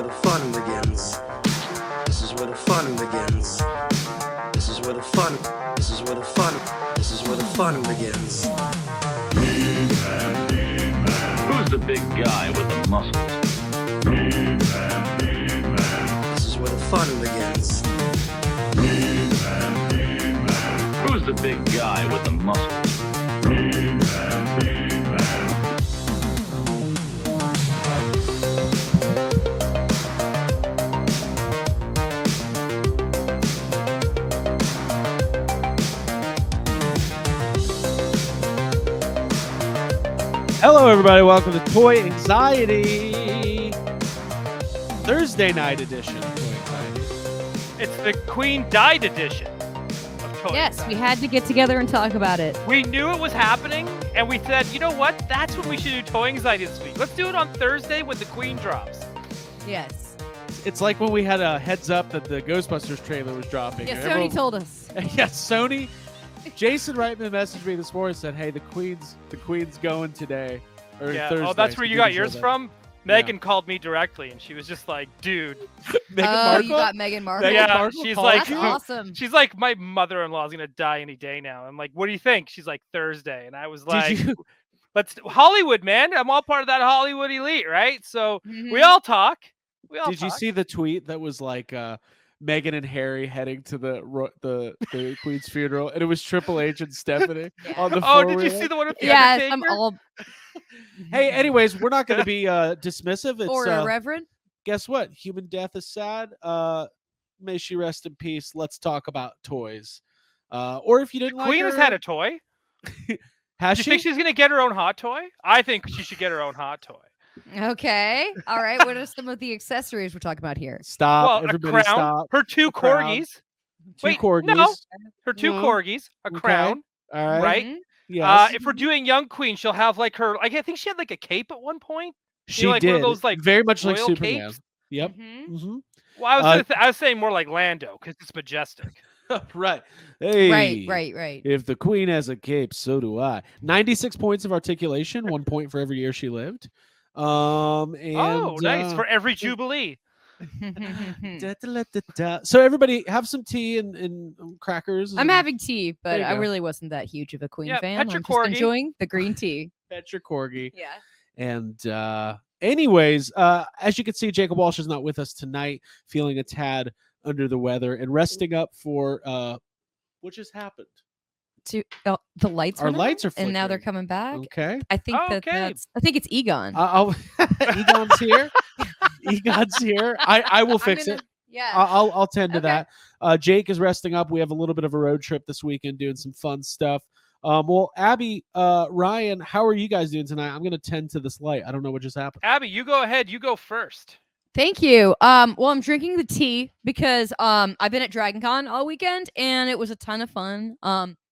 where the fun begins. This is where the fun begins. This is where the fun. This is where the fun. This is where the fun begins. Who's the big guy with the muscles? This is where the fun begins. Who's the big guy with the muscles? Hello, everybody. Welcome to Toy Anxiety, Thursday night edition of Toy Anxiety. It's the Queen Died edition of Toy Yes, Anxiety. we had to get together and talk about it. We knew it was happening, and we said, you know what? That's when we should do Toy Anxiety this week. Let's do it on Thursday when the Queen drops. Yes. It's like when we had a heads up that the Ghostbusters trailer was dropping. Yeah, and Sony everyone- told us. Yes, Sony. Jason Reitman messaged me this morning and said, "Hey, the Queen's going today." Or Yeah. Thursday. Oh, that's where you got yours from? Megan Yeah. called me directly, and she was just like, dude. Meghan Oh, Markle? you got Meghan Markle. Meghan Yeah, Markle she's called like- you? That's awesome. She's like, my mother-in-law is going to die any day now. I'm like, what do you think? She's like, Thursday. And I was like, Did you? let's Hollywood, man. I'm all part of that Hollywood elite, right? So Mhm. we all talk. Did you see the tweet that was like Meghan and Harry heading to the Queen's funeral, and it was Triple H and Stephanie Yeah. on the Oh, did you four-wheeler? see the one with the Yes, Undertaker? I'm all Hey, anyways, we're not going to be dismissive. It's or irreverent. guess what? Human death is sad. May she rest in peace. Let's talk about toys. Or if you didn't like Queen her, has had a toy. has Do you she? think she's going to get her own hot toy? I think she should get her own hot toy. Okay. All right. What are some of the accessories we're talking about here? Stop! Well, Everybody, a crown, stop! her two A crown. corgis, Two wait, corgis. no. her two No. corgis, a Okay. crown, All right. right? Mhm. Yes. If we're doing young queen, she'll have like her. Like I think she had like a cape at one point. she like did. one of those, like, very much like royal Superman. capes? Yep. Mhm. hmm Well, I was Uh, I was saying more like Lando because it's majestic. right. Hey. Right. If the Queen has a cape, so do I. 96 points of articulation, 1 point for every year she lived. And Oh, nice for every jubilee. So everybody have some tea and crackers. I'm and having tea, but There you I go. really wasn't that huge of a Queen Yeah, fan. pet your I'm just corgi. enjoying the green tea. pet your corgi. Yeah. And anyways, as you can see, Jacob Walsh is not with us tonight, feeling a tad under the weather and resting up for what just happened. The lights. Our went out, lights are and now they're flickering. coming back. Okay. I think Oh, that okay. that's. I think it's Egon. I'll Egon's here. Egon's here. I will fix it. Yeah. I'll tend to Okay. that. Jake is resting up. We have a little bit of a road trip this weekend doing some fun stuff. Well, Abby, Ryan, how are you guys doing tonight? I'm going to tend to this light. I don't know what just happened. Abby, you go ahead. You go first. Thank you. Well, I'm drinking the tea because I've been at Dragon Con all weekend and it was a ton of fun.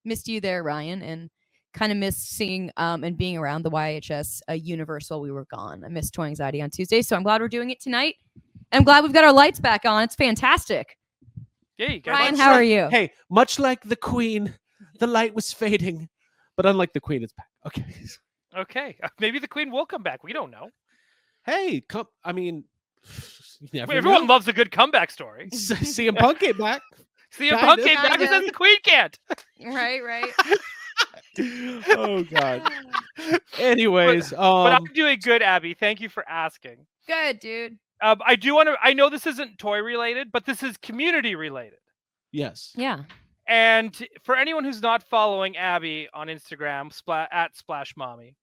Missed you there, Ryan, and kind of missed seeing and being around the YHS universe while we were gone. I missed Toy Anxiety on Tuesday, so I'm glad we're doing it tonight. I'm glad we've got our lights back on. It's fantastic. Yeah, you go. Ryan, much how like- are you? Hey, much like the Queen, the light was fading, but unlike the Queen, it's back. Okay. Okay, maybe the Queen will come back. We don't know. Hey, come. I mean, you never Everyone know. loves a good comeback story. CM Punk came back. CM Kinda. Punk came back and Kinda. says the Queen can't. Right. Oh God. Anyways, But I'm doing good, Abby. Thank you for asking. Good, dude. I do want to. I know this isn't toy related, but this is community related. yes. Yeah. And for anyone who's not following Abby on Instagram, at Splash Mommy,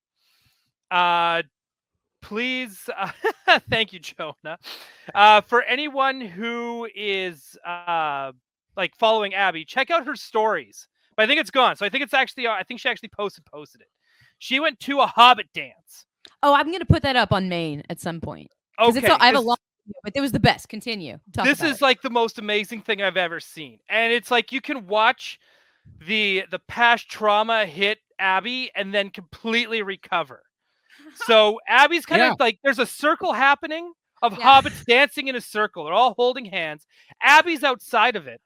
please, thank you, Jonah. For anyone who is like following Abby, check out her stories. But I think it's gone, so I think it's actually. I think she actually posted it. She went to a Hobbit dance. Oh, I'm gonna put that up on Maine at some point. Okay, I have a this- lot, but it was the best. Continue. Talk This about is like the most amazing thing I've ever seen, and it's like you can watch the past trauma hit Abby and then completely recover. So Abby's kind Yeah. of like there's a circle happening of Yeah. hobbits dancing in a circle. They're all holding hands. Abby's outside of it.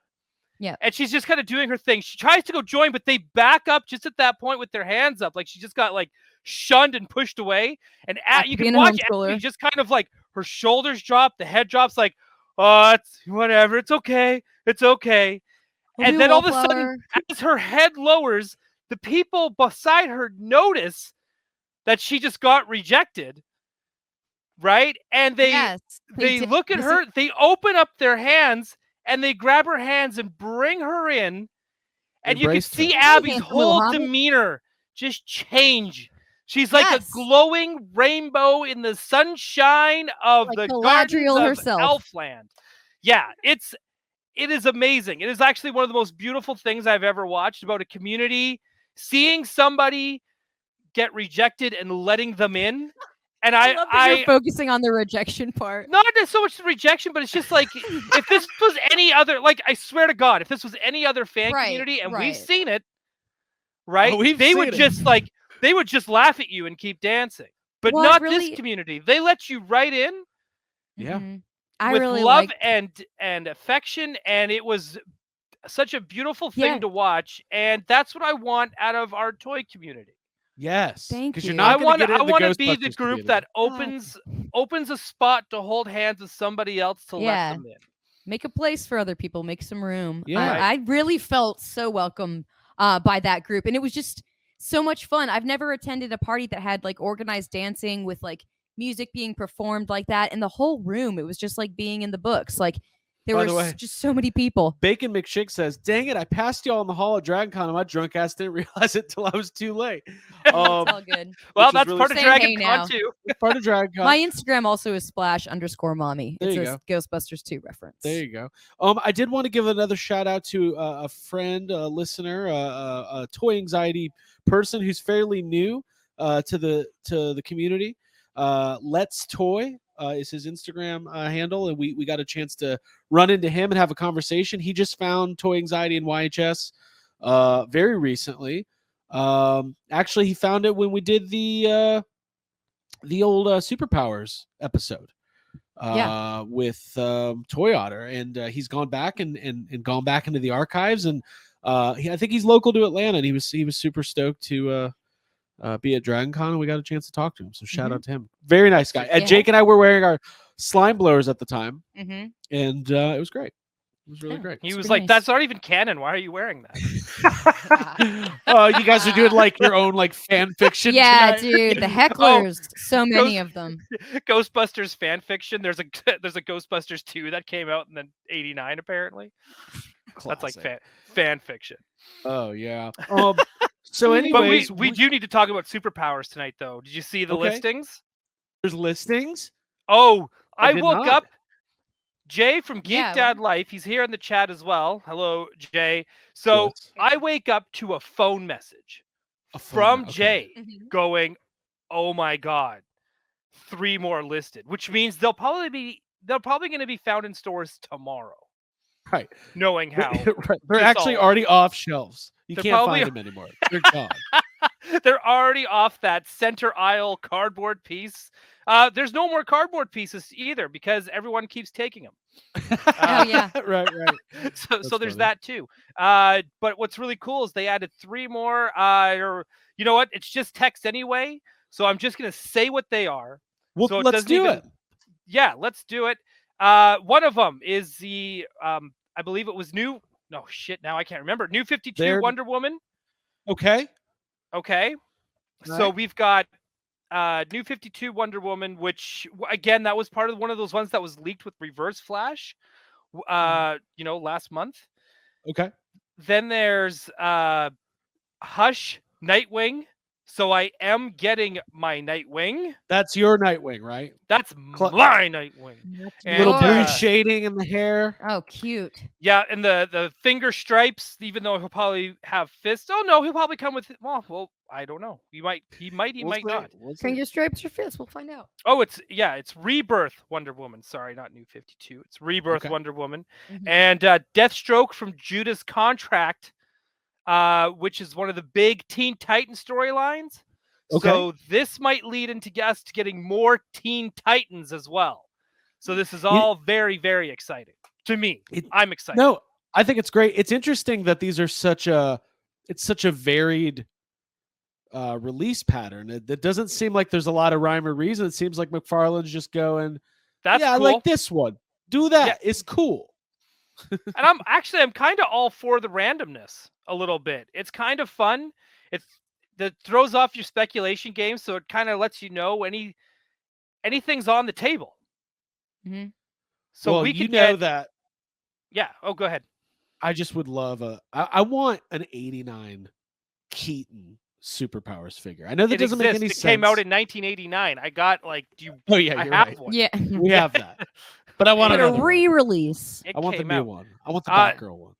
Yeah. And she's just kind of doing her thing. She tries to go join, but they back up just at that point with their hands up. Like she just got like shunned and pushed away. And After you can being a watch homeschooler. Abby just kind of like her shoulders drop, the head drops like, oh, it's whatever, it's okay, it's okay. And then all of a sudden, as her head lowers, the people beside her notice that she just got rejected, right? And they look at her, they open up their hands, and they grab her hands and bring her in. And you can see Abby's whole demeanor just change. She's like a glowing rainbow in the sunshine of the gardens of herself. Elfland. Yeah, it is amazing. It is actually one of the most beautiful things I've ever watched about a community, seeing somebody get rejected and letting them in. And I love that you're focusing on the rejection part. Not so much the rejection, but it's just like, if this was any other, like, I swear to God, if this was any other fan community and we've seen it, right? They would just laugh at you and keep dancing. But not this community. They let you right in. Yeah. I with really love and affection, and it was such a beautiful thing to watch, and that's what I want out of our toy community. Yes, thank you. I want to be the group that opens a spot to hold hands with somebody else to let them in. Make a place for other people. Make some room. Yeah, I really felt so welcome by that group, and it was just so much fun. I've never attended a party that had like organized dancing with like music being performed like that, and the whole room, it was just like being in the books. Like there were just so many people. Bacon McShick says, dang it, I passed y'all in the hall at DragonCon and my drunk ass didn't realize it till I was too late. It's all good. Well, that's really part of DragonCon too. Part of DragonCon. My Instagram also is /_mommy. There you it's a Ghostbusters 2 reference. There you go. I did want to give another shout out to a friend, a listener, a toy anxiety person who's fairly new to the community. Let's Toy is his Instagram handle, and we got a chance to run into him and have a conversation. He just found toy anxiety in YHS very recently. Actually, he found it when we did the old Superpowers episode with Toy Otter, and he's gone back and gone back into the archives, and I think he's local to Atlanta, and he was super stoked to be at DragonCon, and we got a chance to talk to him. So shout out to him. Very nice guy. And Jake and I were wearing our slime blowers at the time, and it was great. It was really great. He was like, "That's not even canon. Why are you wearing that?" You guys are doing like your own like fan fiction. Yeah, tonight? dude, the hecklers, so many of them. Ghostbusters fan fiction. There's a Ghostbusters 2 that came out in the '89 apparently. Classic. That's like fan fiction. Oh yeah. So anyways, but we do need to talk about superpowers tonight, though. Did you see the listings? There's listings. Oh, I woke up. Jay from Geek Yeah, Dad Life, he's here in the chat as well. Hello, Jay. So Yes. I wake up to a phone message from Jay going, "Oh my God, 3 more listed," which means they'll probably going to be found in stores tomorrow. Right. Knowing how They're actually already off shelves. You can't find them anymore. They're gone. They're already off that center aisle cardboard piece. There's no more cardboard pieces either because everyone keeps taking them. Oh yeah. right. So there's that too. But what's really cool is they added 3 more. Or you know what? It's just text anyway. So I'm just gonna say what they are. Well, so let's do it. Yeah, let's do it. One of them is the I believe it was new. No shit. Now I can't remember. New 52 Wonder Woman. Okay. So we've got New 52 Wonder Woman, which again, that was part of one of those ones that was leaked with Reverse Flash, last month. Okay. Then there's Hush Nightwing. So I am getting my Nightwing. That's your Nightwing, right? That's my Nightwing. Little blue shading in the hair. Oh, cute. Yeah, and the finger stripes, even though he'll probably have fists. Oh no, he'll probably come with well, I don't know. He might not. Finger stripes or fists? We'll find out. Oh, it's Rebirth Wonder Woman. Sorry, not New 52. It's Rebirth Wonder Woman. And Deathstroke from Judas Contract. Which is one of the big Teen Titan storylines. Okay. So this might lead into us to getting more Teen Titans as well. So this is all very, very exciting to me. I'm excited. No, I think it's great. It's interesting that these are such a varied release pattern. It doesn't seem like there's a lot of rhyme or reason. It seems like McFarlane's just going, That's I cool. like this one. Do that. Yeah. It's cool. And I'm kind of all for the randomness a little bit. It's kind of fun. That throws off your speculation game, so it kind of lets you know anything's on the table. Mm-hmm. So well, we you could know get, that yeah. Oh, go ahead. I just would love I want an 89 Keaton superpowers figure. I know that It doesn't make exists. any It sense. came out in 1989. I got like Oh yeah, I you're have right. one. Yeah. We have that, but I want But a another one. re-release. It I want the came new out. one. I want the Uh, Batgirl one.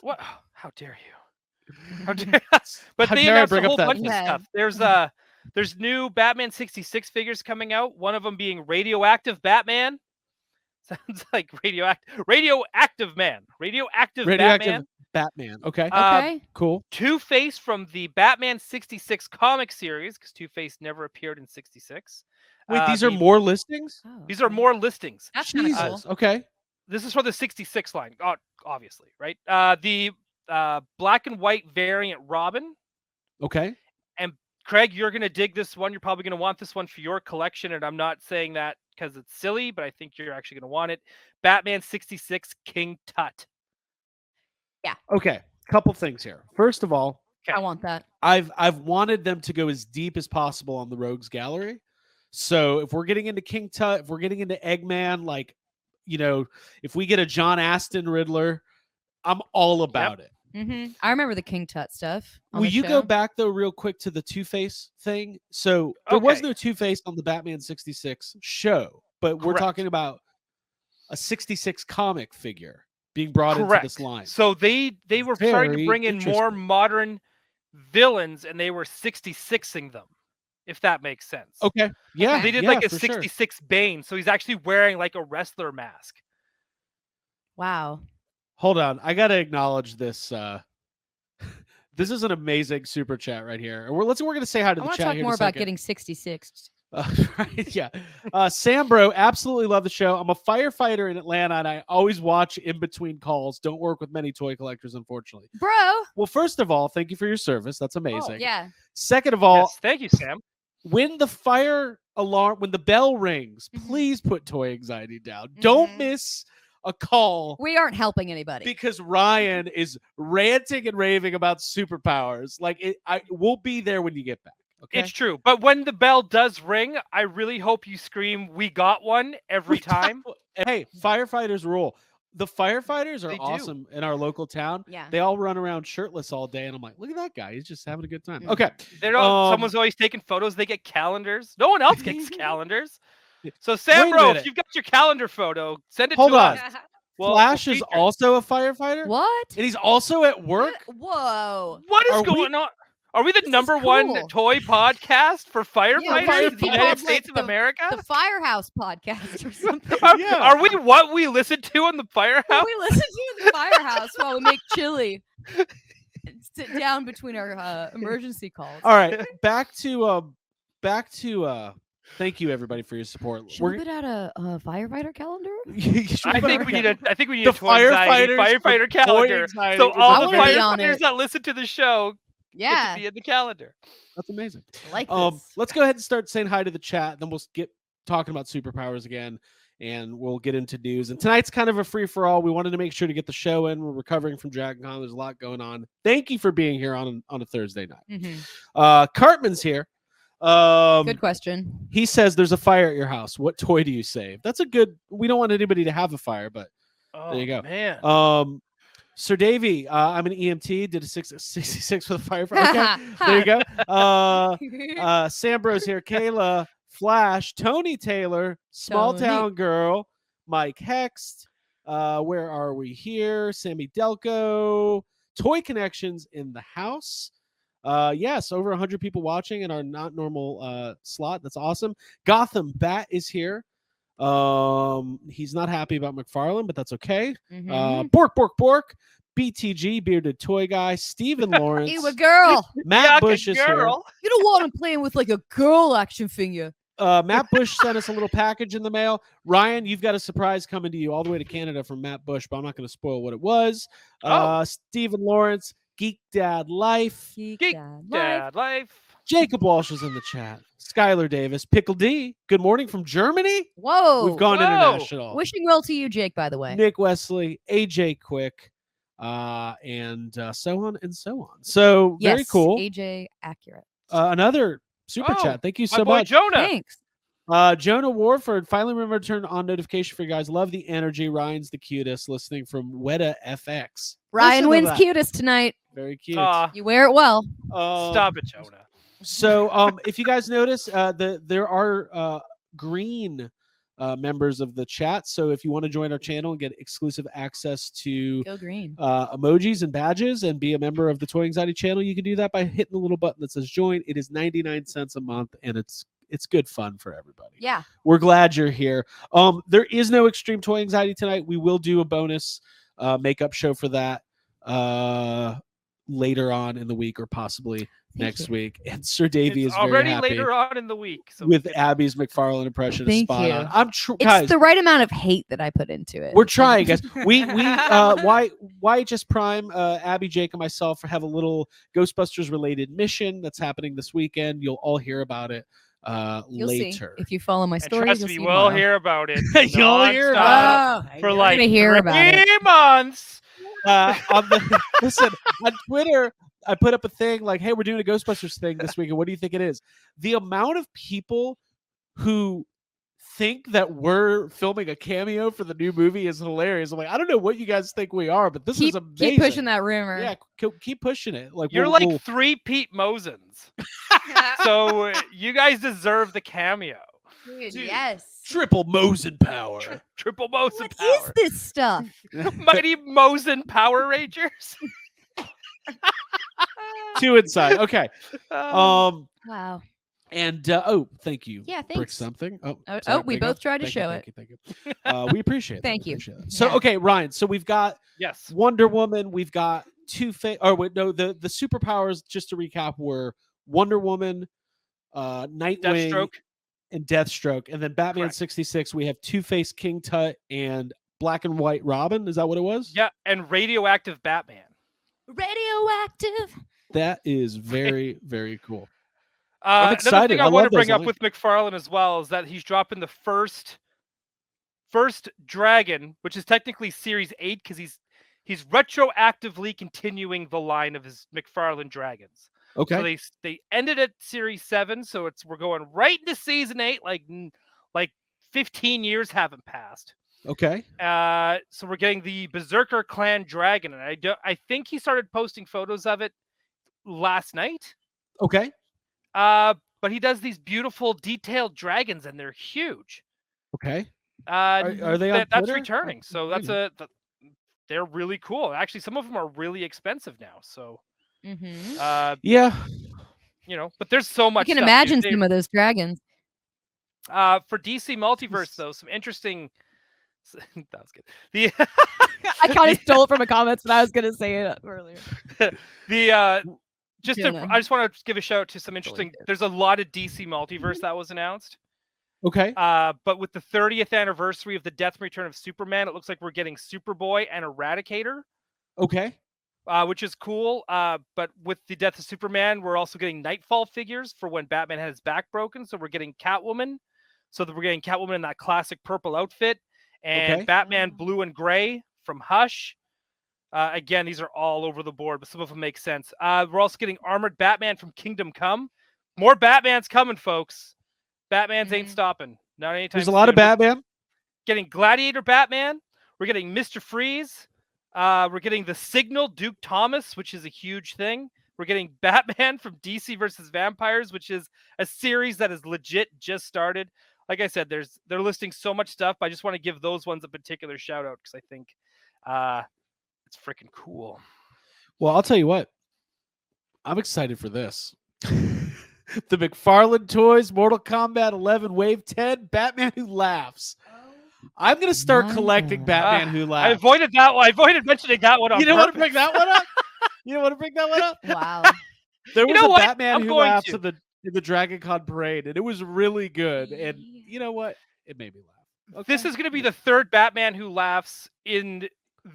What? How dare you? How dare, but How they dare I announced bring a up whole that bunch of thing? stuff. There's new Batman 66 figures coming out. One of them being Radioactive Batman. Sounds like radioactive man. Radioactive Radioactive Batman. Batman. Okay, Okay. cool. Two-Face from the Batman 66 comic series, because Two-Face never appeared in 66. Wait, these are more listings? Oh, These are okay. more listings. That's kind of Jesus. cool. Okay. This is for the 66 line, obviously, right? The black and white variant Robin. Okay. And Craig, you're going to dig this one. You're probably going to want this one for your collection, and I'm not saying that because it's silly, but I think you're actually going to want it. Batman 66 King Tut. Okay. Couple things here. First of all, I want that. I've wanted them to go as deep as possible on the Rogues Gallery. So if we're getting into King Tut, if we're getting into Eggman, like, if we get a John Aston Riddler, I'm all about it. Mm-hmm. I remember the King Tut stuff. on Will the you go show. back though real quick to the Two-Face thing? So there was Okay. no Two-Face on the Batman 66 show, but we're Correct. talking about a 66 comic figure being brought into this line. So they were starting to Very bring in more interesting. modern villains, and they were 66ing them, if that makes sense. Okay. Yeah. Okay. They did yeah, like a for sure. 66 Bane, so he's actually wearing like a wrestler mask. Wow. Hold on. I got to acknowledge this. This is an amazing super chat right here. And we're going to say hi to I the want to chat talk here in more a about second. getting 66. Right, yeah. Sambro, absolutely love the show. I'm a firefighter in Atlanta, and I always watch in between calls. Don't work with many toy collectors, unfortunately. Bro. Well, first of all, thank you for your service. That's amazing. Oh, yeah. Second of all, Yes, thank you, Sam. when the fire alarm, when the bell rings, Mhm. please put toy anxiety down. Don't Mhm. miss a call We aren't helping anybody. because Ryan is ranting and raving about superpowers. Like, we'll be there when you get back. Okay. It's true. But when the bell does ring, I really hope you scream, "We got one," every time. Hey, firefighters rule. The firefighters are They do. awesome in our local town. Yeah. They all run around shirtless all day, and I'm like, look at that guy. He's just having a good time. Yeah. Okay. They don't. Um, Someone's always taking photos. They get calendars. No one else gets calendars. So Wait a Sam, bro, minute. if you've got your calendar photo, send it Hold to on. us. We'll Flash is feature it. also a firefighter? What? And he's also at work? Whoa. What is Are we- going on? Are we the This is number one cool. toy podcast for firefighters we're in the the United public- States of the- America? The Firehouse podcast or something. Yeah. Are we what we listen to in the firehouse? we listen to in the firehouse while we make chili. And sit down between our emergency calls. All right. Back to thank you everybody for your support. Should we put out a firefighter calendar? I think we need a The toy anxiety firefighters firefighter with toy calendar. anxiety So is all I the wanna be on firefighters it. that listen to the show get Yeah. to be in the calendar. That's amazing. I like this. Let's go ahead and start saying hi to the chat. Then we'll get talking about superpowers again, and we'll get into news. And tonight's kind of a free for all. We wanted to make sure to get the show in. We're recovering from Dragon Con. There's a lot going on. Thank you for being here on a Thursday night. Mhm. Cartman's here. Good question. He says there's a fire at your house. What toy do you save? That's a good. We don't want anybody to have a fire, but Oh, there you go. Man. Sir Davey, I'm an EMT. Did a 66 with a firefighter. Okay, there you go. Sambro's here. Kayla, Flash, Tony Taylor, Small Tony. Town Girl, Mike Hext. Where are we here? Sammy Delco, Toy Connections in the house. Yes, over 100 people watching in our not normal slot. That's awesome. Gotham Bat is here. He's not happy about McFarlane, but that's okay. Mhm. Bork, BTG, Bearded Toy Guy, Stephen Lawrence, You a girl. Matt Yuck, Bush is here. girl. You don't want him playing with like a girl action figure. Matt Bush sent us a little package in the mail. Ryan, you've got a surprise coming to you all the way to Canada from Matt Bush, but I'm not going to spoil what it was. Oh. Stephen Lawrence, Geek Dad Life. Geek Geek Dad Life. Dad life. Jacob Walsh is in the chat. Skylar Davis, Pickle D. Good morning from Germany. Whoa. We've gone Whoa. international. Wishing well to you, Jake, by the way. Nick Wesley, AJ Quick, and so on and so on. So Yes, very cool. AJ accurate. Another super Oh, chat. Thank you My so boy much. Jonah. Thanks. Jonah Warford finally remembered to turn on notification for you guys. Love the energy. Ryan's the cutest. Listening from Weta FX. Ryan Listen to wins that. cutest tonight. Very cute. Aw, You wear it well. stop it, Jonah. So if you guys notice, there are green members of the chat. So if you want to join our channel and get exclusive access to Go green. emojis and badges and be a member of the Toy Anxiety channel, you can do that by hitting the little button that says join. It is 99 cents a month, and it's good fun for everybody. Yeah. We're glad you're here. There is no Extreme Toy Anxiety tonight. We will do a bonus makeup show for that later on in the week, or possibly next week. And Sir Davey It's is very already happy later on in the week. So with Abby's McFarlane impression. Thank Spot you. on. I'm It's guys. the right amount of hate that I put into it. We're trying, guys. We YHS Prime, Abby, Jake, and myself have a little Ghostbusters related mission that's happening this weekend. You'll all hear about it You'll see. later. If you follow my and story, trust you'll me, see we'll tomorrow. hear about it. You'll hear nonstop about Oh, for you're like gonna hear about it. 3 months. Listen, on Twitter, I put up a thing like, hey, we're doing a Ghostbusters thing this weekend. What do you think it is? The amount of people who think that we're filming a cameo for the new movie is hilarious. I'm like, I don't know what you guys think we are, but this is amazing. Keep pushing that rumor. Yeah, keep pushing it. Like You're we'll- like we'll- 3 Pete Mosens. So you guys deserve the cameo. Dude, Dude. yes. triple Mosen power. Triple Mosen What is power. this stuff? Mighty Mosen Power Rangers. Two inside. Okay. Um, Wow. And thank you. Yeah, Brick thanks. something. Oh, sorry, we there you go. both tried to Thank you, show thank you, thank you. We appreciate it. Thank We you. appreciate it. So Yeah. okay, Ryan. So we've got yes. Wonder Woman. We've got Two-Face. Oh wait, no. The superpowers. Just to recap, were Wonder Woman, Nightwing, Deathstroke. and Deathstroke, and then Batman Correct. 66. We have Two-Face, King Tut, and Black and White Robin. Is that what it was? Yeah, and radioactive Batman. Radioactive. That is very very cool. Another excited. thing I I want to love those bring up lines. with McFarlane as well is that he's dropping the first dragon, which is technically Series 8 because he's retroactively continuing the line of his McFarlane dragons. Okay. So they ended at Series 7, so we're going right into Season 8, like 15 years haven't passed. Okay. So we're getting the Berserker clan dragon, and I think he started posting photos of it last night. Okay. But he does these beautiful detailed dragons, and they're huge. Okay. Are they on that's Twitter? returning? So that's they're really cool. Actually, some of them are really expensive now. So Mm-hmm. Yeah. But there's so I much. can stuff. imagine some of those dragons. For DC Multiverse though, some interesting. That was good. I kind of stole it from a comment, but I was gonna say it earlier. I just Jonah. want to give a shout out to some interesting. There's a lot of DC Multiverse that was announced. Okay. But with the 30th anniversary of the death and return of Superman, it looks like we're getting Superboy and Eradicator, Okay. which is cool. But with the death of Superman, we're also getting Nightfall figures for when Batman had his back broken. So we're getting Catwoman. So that we're getting Catwoman in that classic purple outfit, and Okay. Batman blue and gray from Hush. Again, these are all over the board, but some of them make sense. We're also getting Armored Batman from Kingdom Come. More Batman's coming, folks. Batman's ain't stopping. Not anytime There's a lot of soon. We're Batman. getting Gladiator Batman. We're getting Mr. Freeze. We're getting the Signal Duke Thomas, which is a huge thing. We're getting Batman from DC versus Vampires, which is a series that is legit just started. Like I said, they're listing so much stuff, but I just want to give those ones a particular shout out because I think it's freaking cool. Well, I'll tell you what. I'm excited for this. The McFarlane Toys, Mortal Kombat 11, Wave 10, Batman Who Laughs. I'm gonna start my collecting God. Batman Who I Laughs. avoided that one. I avoided mentioning that one on You don't want to purpose. bring that one up? You don't want to bring that one up? Wow. There You was know a what? Batman I'm Who going Laughs to. in the Dragon Con parade, and it was really good. And you know what? It made me laugh. This is going to be the third Batman Who Laughs in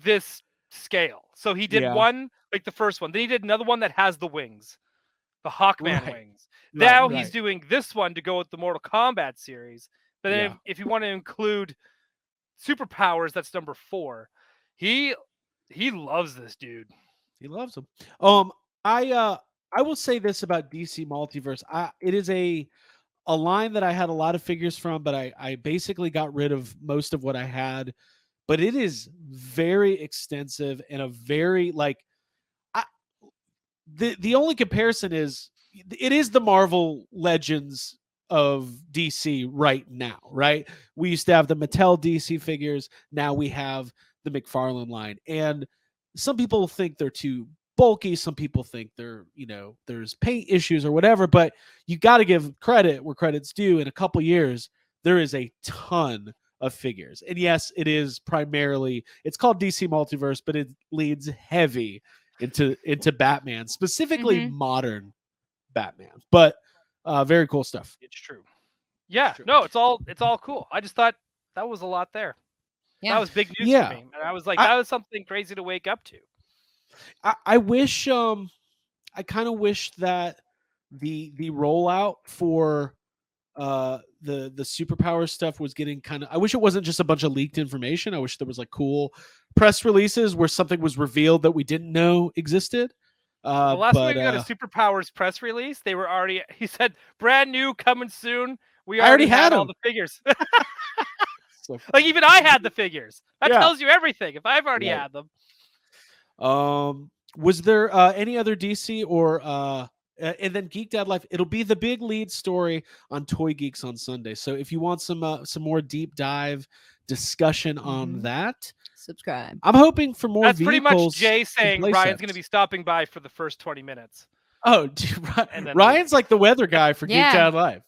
this scale. So he did Yeah. one like the first one. Then he did another one that has the wings, the Hawkman Right. wings. Now right. he's doing this one to go with the Mortal Kombat series. But then Yeah. if you want to include superpowers, that's number 4. He loves this dude. He loves them. I will say this about DC Multiverse. It is a line that I had a lot of figures from, but I basically got rid of most of what I had. But it is very extensive and a very the only comparison is it is the Marvel Legends of DC right now, right? We used to have the Mattel DC figures, now we have the McFarlane line. And some people think they're too bulky, some people think they're, there's paint issues or whatever, but you got to give credit where credit's due. In a couple years, there is a ton of figures. And yes, it is primarily, it's called DC Multiverse, but it leads heavy into Batman, specifically modern Batman. But very cool stuff. It's true. Yeah, no, it's all cool. I just thought that was a lot there. Yeah. That was big news Yeah. for me. And I was like, that was something crazy to wake up to. I wish I kind of wish that the rollout for the superpower stuff was getting kind of, I wish it wasn't just a bunch of leaked information. I wish there was like cool press releases where something was revealed that we didn't know existed. The last but, week we got a superpowers press release. They were already, he said, brand new, coming soon. We I already had all them. the figures. So, like even I had the figures. That Yeah. tells you everything. If I've already Right. had them. Was there any other DC or and then Geek Dad Life? It'll be the big lead story on Toy Geeks on Sunday. So if you want some more deep dive discussion on that, Subscribe. I'm hoping for more. That's pretty much vehicles Jay and saying play Ryan's sets. going to be stopping by for the first 20 minutes. Oh, dude, And then Ryan's like the weather guy for Yeah. Geek Dad Live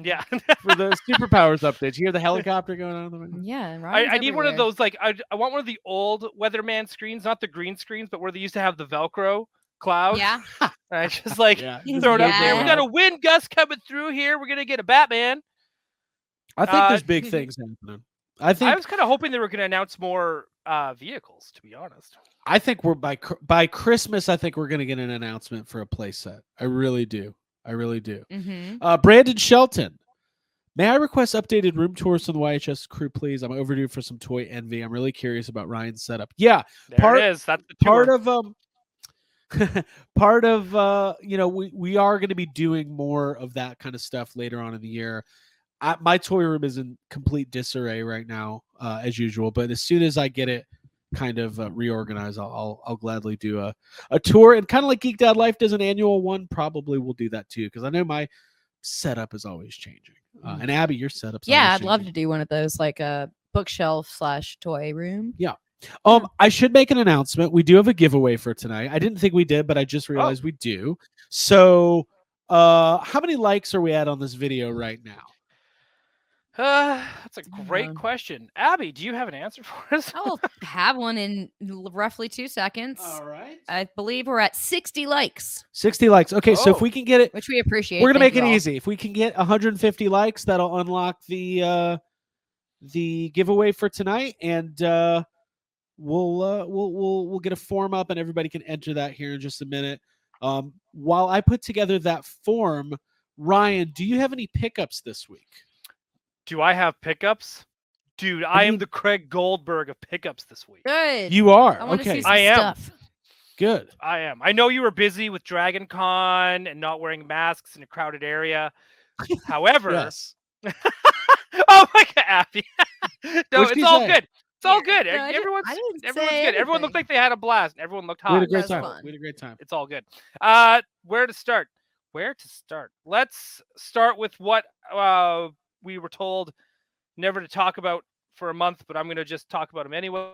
Yeah. for the superpowers updates. You hear the helicopter going on in the window? Yeah, I need one of those, like, I want one of the old Weatherman screens, not the green screens, but where they used to have the Velcro clouds. Yeah. And I just like Yeah. throw it up there. We Yeah. got a wind gust coming through here. We're going to get a Batman. I think there's big things happening. I I was kind of hoping they were going to announce more vehicles, to be honest. I think we're by Christmas. I think we're going to get an announcement for a playset. I really do. Brandon Shelton. May I request updated room tours from the YHS crew, please? I'm overdue for some toy envy. I'm really curious about Ryan's setup. Yeah, There it is. That's the part tour. of part of we are going to be doing more of that kind of stuff later on in the year. My toy room is in complete disarray right now, as usual. But as soon as I get it kind of reorganized, I'll gladly do a tour. And kind of like Geek Dad Life does an annual one, probably we'll do that too, because I know my setup is always changing. And Abby, your setup's Yeah, always I'd love changing. to do one of those, like a bookshelf/toy room. I should make an announcement. We do have a giveaway for tonight. I didn't think we did, but I just realized we do. So how many likes are we at on this video right now? That's a great on. question. Abby, do you have an answer for us? I'll have one in roughly 2 seconds. Right. I believe we're at 60 likes, 60 likes. Okay, so if Oh. we can get it, which we appreciate. we're gonna Thank make it you all. easy. If we can get 150 likes, that'll unlock the giveaway for tonight, and we'll get a form up, and everybody can enter that here in just a minute. While I put together that form, Ryan, do you have any pickups this week? Do I have pickups? Dude, I am mean- the Craig Goldberg of pickups this week. Good. You are. I want to Okay, see some I am. stuff. good. I am. I know you were busy with Dragon Con and not wearing masks in a crowded area. However, Yes. oh my God, Abby. No, What'd it's you all say? good. It's all Yeah, good. no, I didn't- Everyone's I didn't everyone's say good. Everyone looked anything. like they had a blast. And everyone looked We had hot. a great was time. fun. We had a great time. It's all good. Where to start? Let's start with what we were told never to talk about for a month, but I'm going to just talk about them anyway.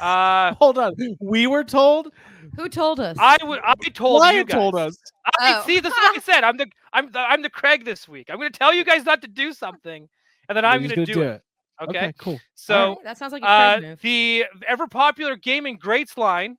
Hold on. We were told. Who told us? I told Ryan you guys. told us. Oh. See, this is what I said. I'm the Craig this week. I'm going to tell you guys not to do something, and then I'm He's going to gonna do it. Okay. Cool. So Alright, that sounds like a Craig move. the ever popular gaming greats line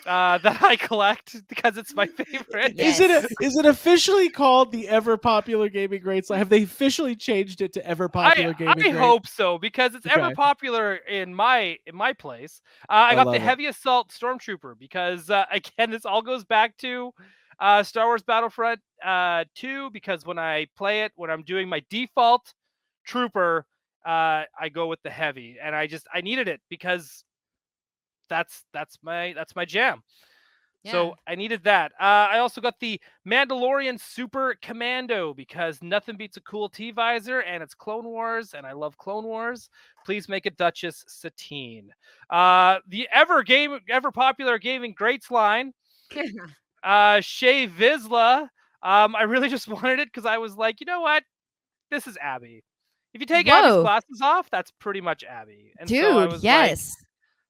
that I collect because it's my favorite. Yes. Is it officially called the ever popular gaming greats? Have they officially changed it to ever popular gaming I greats? hope so, because it's ever Okay. popular in my place. I got love the it. heavy assault stormtrooper because again, this all goes back to Star Wars Battlefront 2, because when I play it, when I'm doing my default trooper, I go with the heavy, and I needed it because that's my jam. So I needed that. I also got the Mandalorian Super Commando because nothing beats a cool T-visor, and it's Clone Wars, and I love Clone Wars. Please make it Duchess Satine. The ever popular Gaming Greats line, Shay Vizsla. I really just wanted it because I was like, you know what? This is Abby. If you take Abby's glasses off, that's pretty much Abby. And Dude, so I was yes.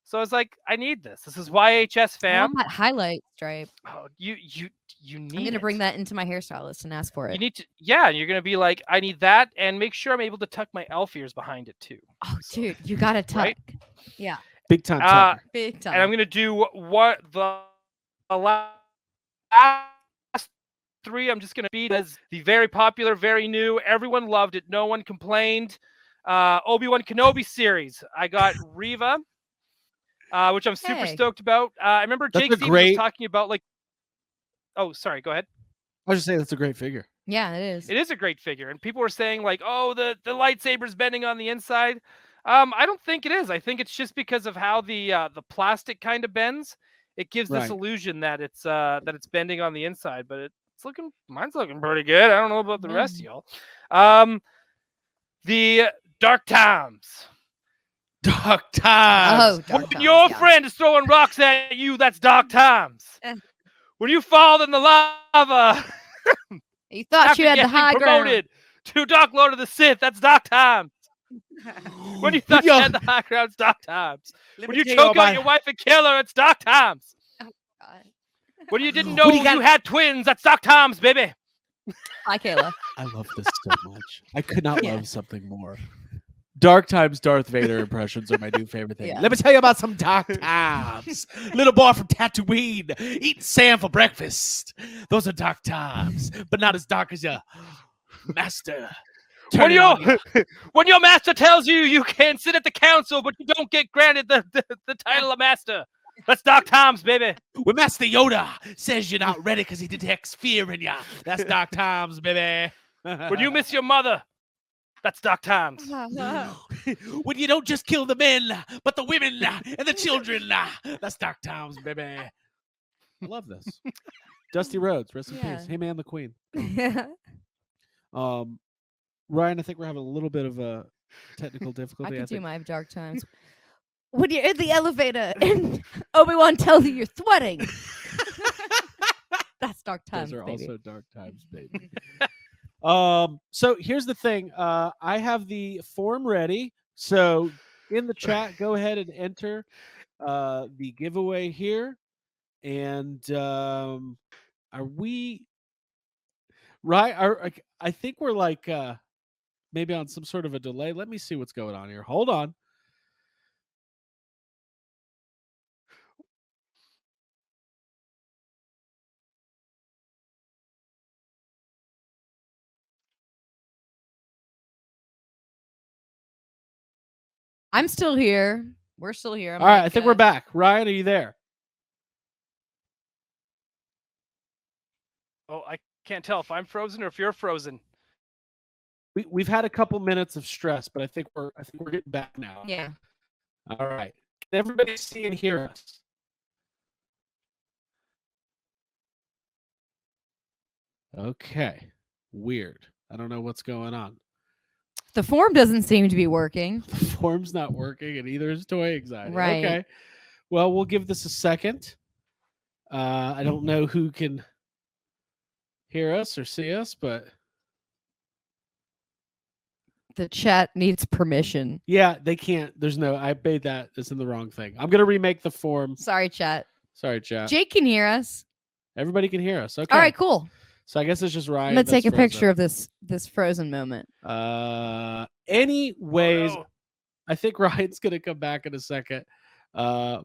So I was like, I need this. This is YHS I fam. want that highlight stripe. Oh, you need. I'm gonna bring that into my hairstylist and ask for it. You need to, yeah. You're gonna be like, I need that, and make sure I'm able to tuck my elf ears behind it too. Oh, dude, you gotta tuck. Right? Yeah, Big time. Tucker. big time. And I'm gonna do what the last three. I'm just gonna beat as the very popular, very new. Everyone loved it. No one complained. Obi-Wan Kenobi series. I got Reva. Which I'm super stoked about. I remember Jake Stevens was talking about like. Oh, sorry. Go ahead. I was just saying that's a great figure. Yeah, it is. It is a great figure, and people were saying like, "Oh, the lightsaber's bending on the inside." I don't think it is. I think it's just because of how the plastic kind of bends. It gives this illusion that it's bending on the inside, but mine's looking pretty good. I don't know about the rest of y'all. The Dark Times. Dark times. Oh, when your friend is throwing rocks at you, that's dark times. When you fall in the lava, you thought you had the high promoted to Dark Lord of the Sith, that's dark times. When you thought you had the high ground, it's dark times. When you choke out your wife and kill her, it's dark times. Oh, God. When you didn't know you had twins, that's dark times, baby. Hi, Kayla. I love this so much. I could not love something more. Dark Times Darth Vader impressions are my new favorite thing. Yeah. Let me tell you about some Dark Times. Little boy from Tatooine eating sand for breakfast. Those are dark times, but not as dark as your master. When your master tells you can sit at the council, but you don't get granted the title of master. That's dark times, baby. When Master Yoda says you're not ready because he detects fear in you, that's dark times, baby. When you miss your mother, that's dark times. When you don't just kill the men, but the women and the children, that's dark times, baby. I love this. Dusty Rhodes, rest in peace. Hey, man, the Queen. Ryan, I think we're having a little bit of a technical difficulty. I can do my dark times. When you're in the elevator and Obi-Wan tells you you're sweating. That's dark times, Those are baby. also dark times, baby. So here's the thing. I have the form ready. So in the chat, go ahead and enter the giveaway here. And are we right? I think we're like maybe on some sort of a delay. Let me see what's going on here. Hold on. I'm still here. We're still here. All right, I think we're back. Ryan, are you there? Oh, I can't tell if I'm frozen or if you're frozen. We've had a couple minutes of stress, but I think we're getting back now. Yeah. All right. Can everybody see and hear us? Okay. Weird. I don't know what's going on. The form doesn't seem to be working. The form's not working, and either is Toy Anxiety. Right. Okay. Well, we'll give this a second. I don't know who can hear us or see us, but The chat needs permission. yeah, they can't. There's no. I made that. It's in the wrong thing. I'm gonna remake the form. Sorry, chat. Sorry, chat. Jake can hear us. Everybody can hear us. Okay. All right, cool. So I guess it's just Ryan. I'm gonna take a that's frozen. picture of this frozen moment. Anyways, Oh, no. I think Ryan's gonna come back in a second. I'm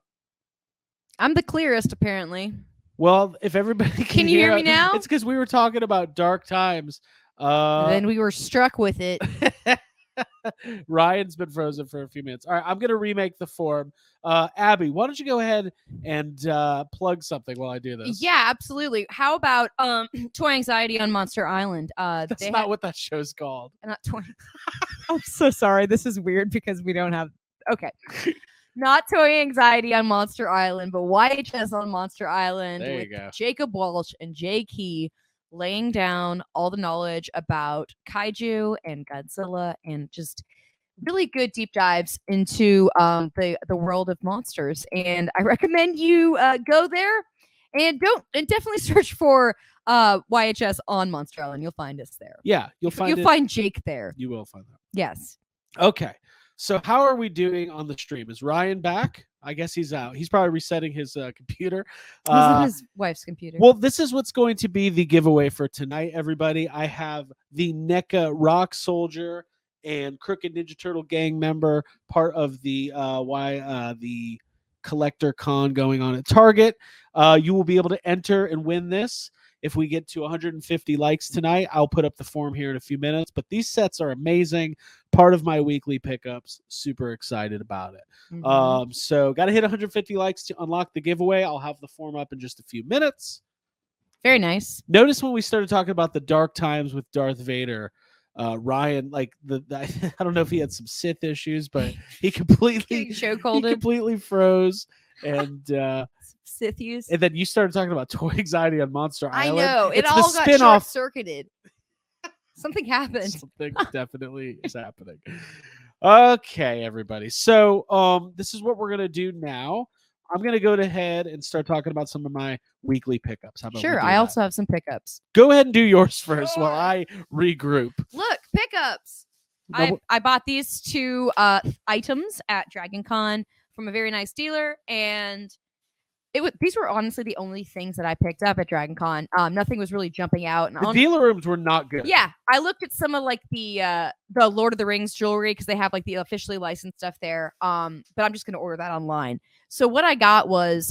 the clearest, apparently. Well, if everybody Can you hear me now? It's because we were talking about dark times. Then we were struck with it. Ryan's been frozen for a few minutes. All right, I'm gonna remake the form. Abby, why don't you go ahead and plug something while I do this? Yeah, absolutely. How about Toy Anxiety on Monster Island? That's not what that show's called. Not toy. I'm so sorry. This is weird because we don't have. Okay. Not Toy Anxiety on Monster Island, but YHS on Monster Island There you with go. Jacob Walsh and Jay Key laying down all the knowledge about kaiju and Godzilla and just really good deep dives into the world of monsters. And I recommend you go there and definitely search for YHS on Monster Island. You'll find us there. Yeah, you'll find Jake there. You will find that. Yes. Okay. So how are we doing on the stream? Is Ryan back? I guess he's out. He's probably resetting his computer. He's on his wife's computer. Well, this is what's going to be the giveaway for tonight, everybody. I have the NECA Rock Soldier and Crooked Ninja Turtle gang member, part of the the collector con going on at Target. You will be able to enter and win this. If we get to 150 likes tonight, I'll put up the form here in a few minutes. But these sets are amazing. Part of my weekly pickups. Super excited about it. Mm-hmm. So got to hit 150 likes to unlock the giveaway. I'll have the form up in just a few minutes. Very nice. Notice when we started talking about the dark times with Darth Vader, Ryan, like I don't know if he had some Sith issues, but he completely froze and Sith use. And then you started talking about Toy Anxiety on Monster Island. I know. It all got short-circuited. Something happened. Something definitely is happening. Okay, everybody. So this is what we're going to do now. I'm going to go ahead and start talking about some of my weekly pickups. How about sure, I also have some pickups. Go ahead and do yours first while I regroup. Look, pickups. I bought these two items at Dragon Con from a very nice dealer, and these were honestly the only things that I picked up at Dragon Con. Nothing was really jumping out. And the dealer rooms were not good. Yeah, I looked at some of like the Lord of the Rings jewelry because they have like the officially licensed stuff there. But I'm just gonna order that online. So what I got was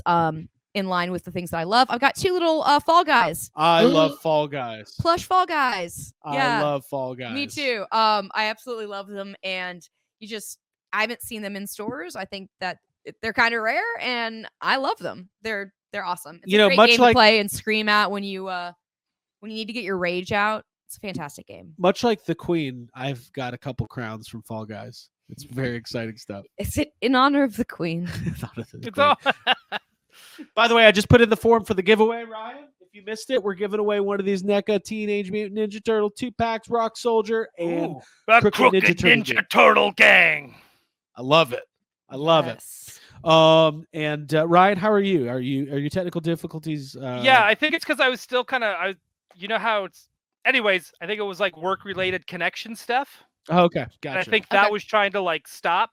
in line with the things that I love. I've got two little Fall Guys. I love Fall Guys. Plush Fall Guys. Yeah. I love Fall Guys. Me too. I absolutely love them, and I haven't seen them in stores. I think that they're kind of rare, and I love them. They're awesome. It's a great much game like to play and scream at when you need to get your rage out. It's a fantastic game. Much like the Queen, I've got a couple crowns from Fall Guys. It's very exciting stuff. Is it in honor of the Queen? By the way, I just put in the form for the giveaway, Ryan. If you missed it, we're giving away one of these NECA Teenage Mutant Ninja Turtle 2-packs, Rock Soldier, and Crooked Ninja Turtle gang. I love it. I love it. And Ryan, how are you? Are your technical difficulties? Yeah, I think it's because I was still kind of, you know how it's. Anyways, I think it was like work-related connection stuff. Oh, okay, gotcha. And I think that was trying to like stop,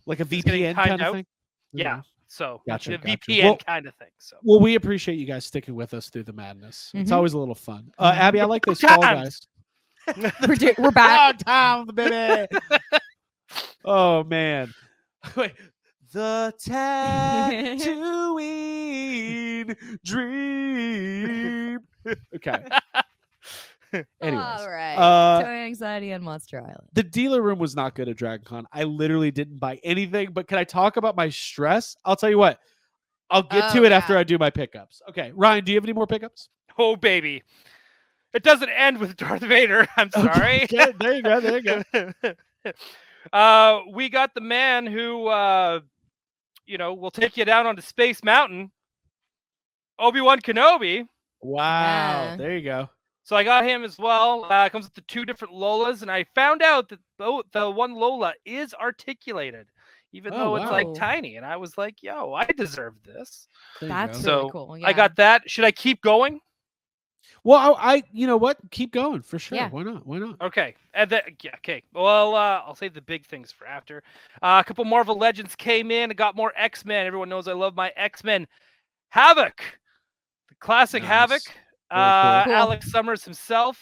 like a VPN kind of thing. Yeah. So gotcha, the VPN kind of thing. So well, we appreciate you guys sticking with us through the madness. It's always a little fun. Abby, I like those Fall Guys. We're back. Time, baby. Oh man. Wait. The Tatooine dream. Okay. Anyways, all right. Toy Anxiety on Monster Island. The dealer room was not good at Dragon Con. I literally didn't buy anything. But can I talk about my stress? I'll tell you what. I'll get to it after I do my pickups. Okay, Ryan, do you have any more pickups? Oh baby, it doesn't end with Darth Vader. I'm sorry. Okay, there you go. There you go. We got the man who will take you down onto Space Mountain. Obi-Wan Kenobi. Wow. Yeah. There you go. So I got him as well. It comes with the two different Lolas, and I found out that the one Lola is articulated, even though it's like tiny. And I was like, yo, I deserve this. That's really cool. Yeah. I got that. Should I keep going? Well, you know what? Keep going for sure. Yeah. Why not? Why not? Okay. Okay. Well, I'll save the big things for after. A couple Marvel Legends came in. I got more X-Men. Everyone knows I love my X-Men. Havoc, the classic Havoc. Cool. Alex Summers himself,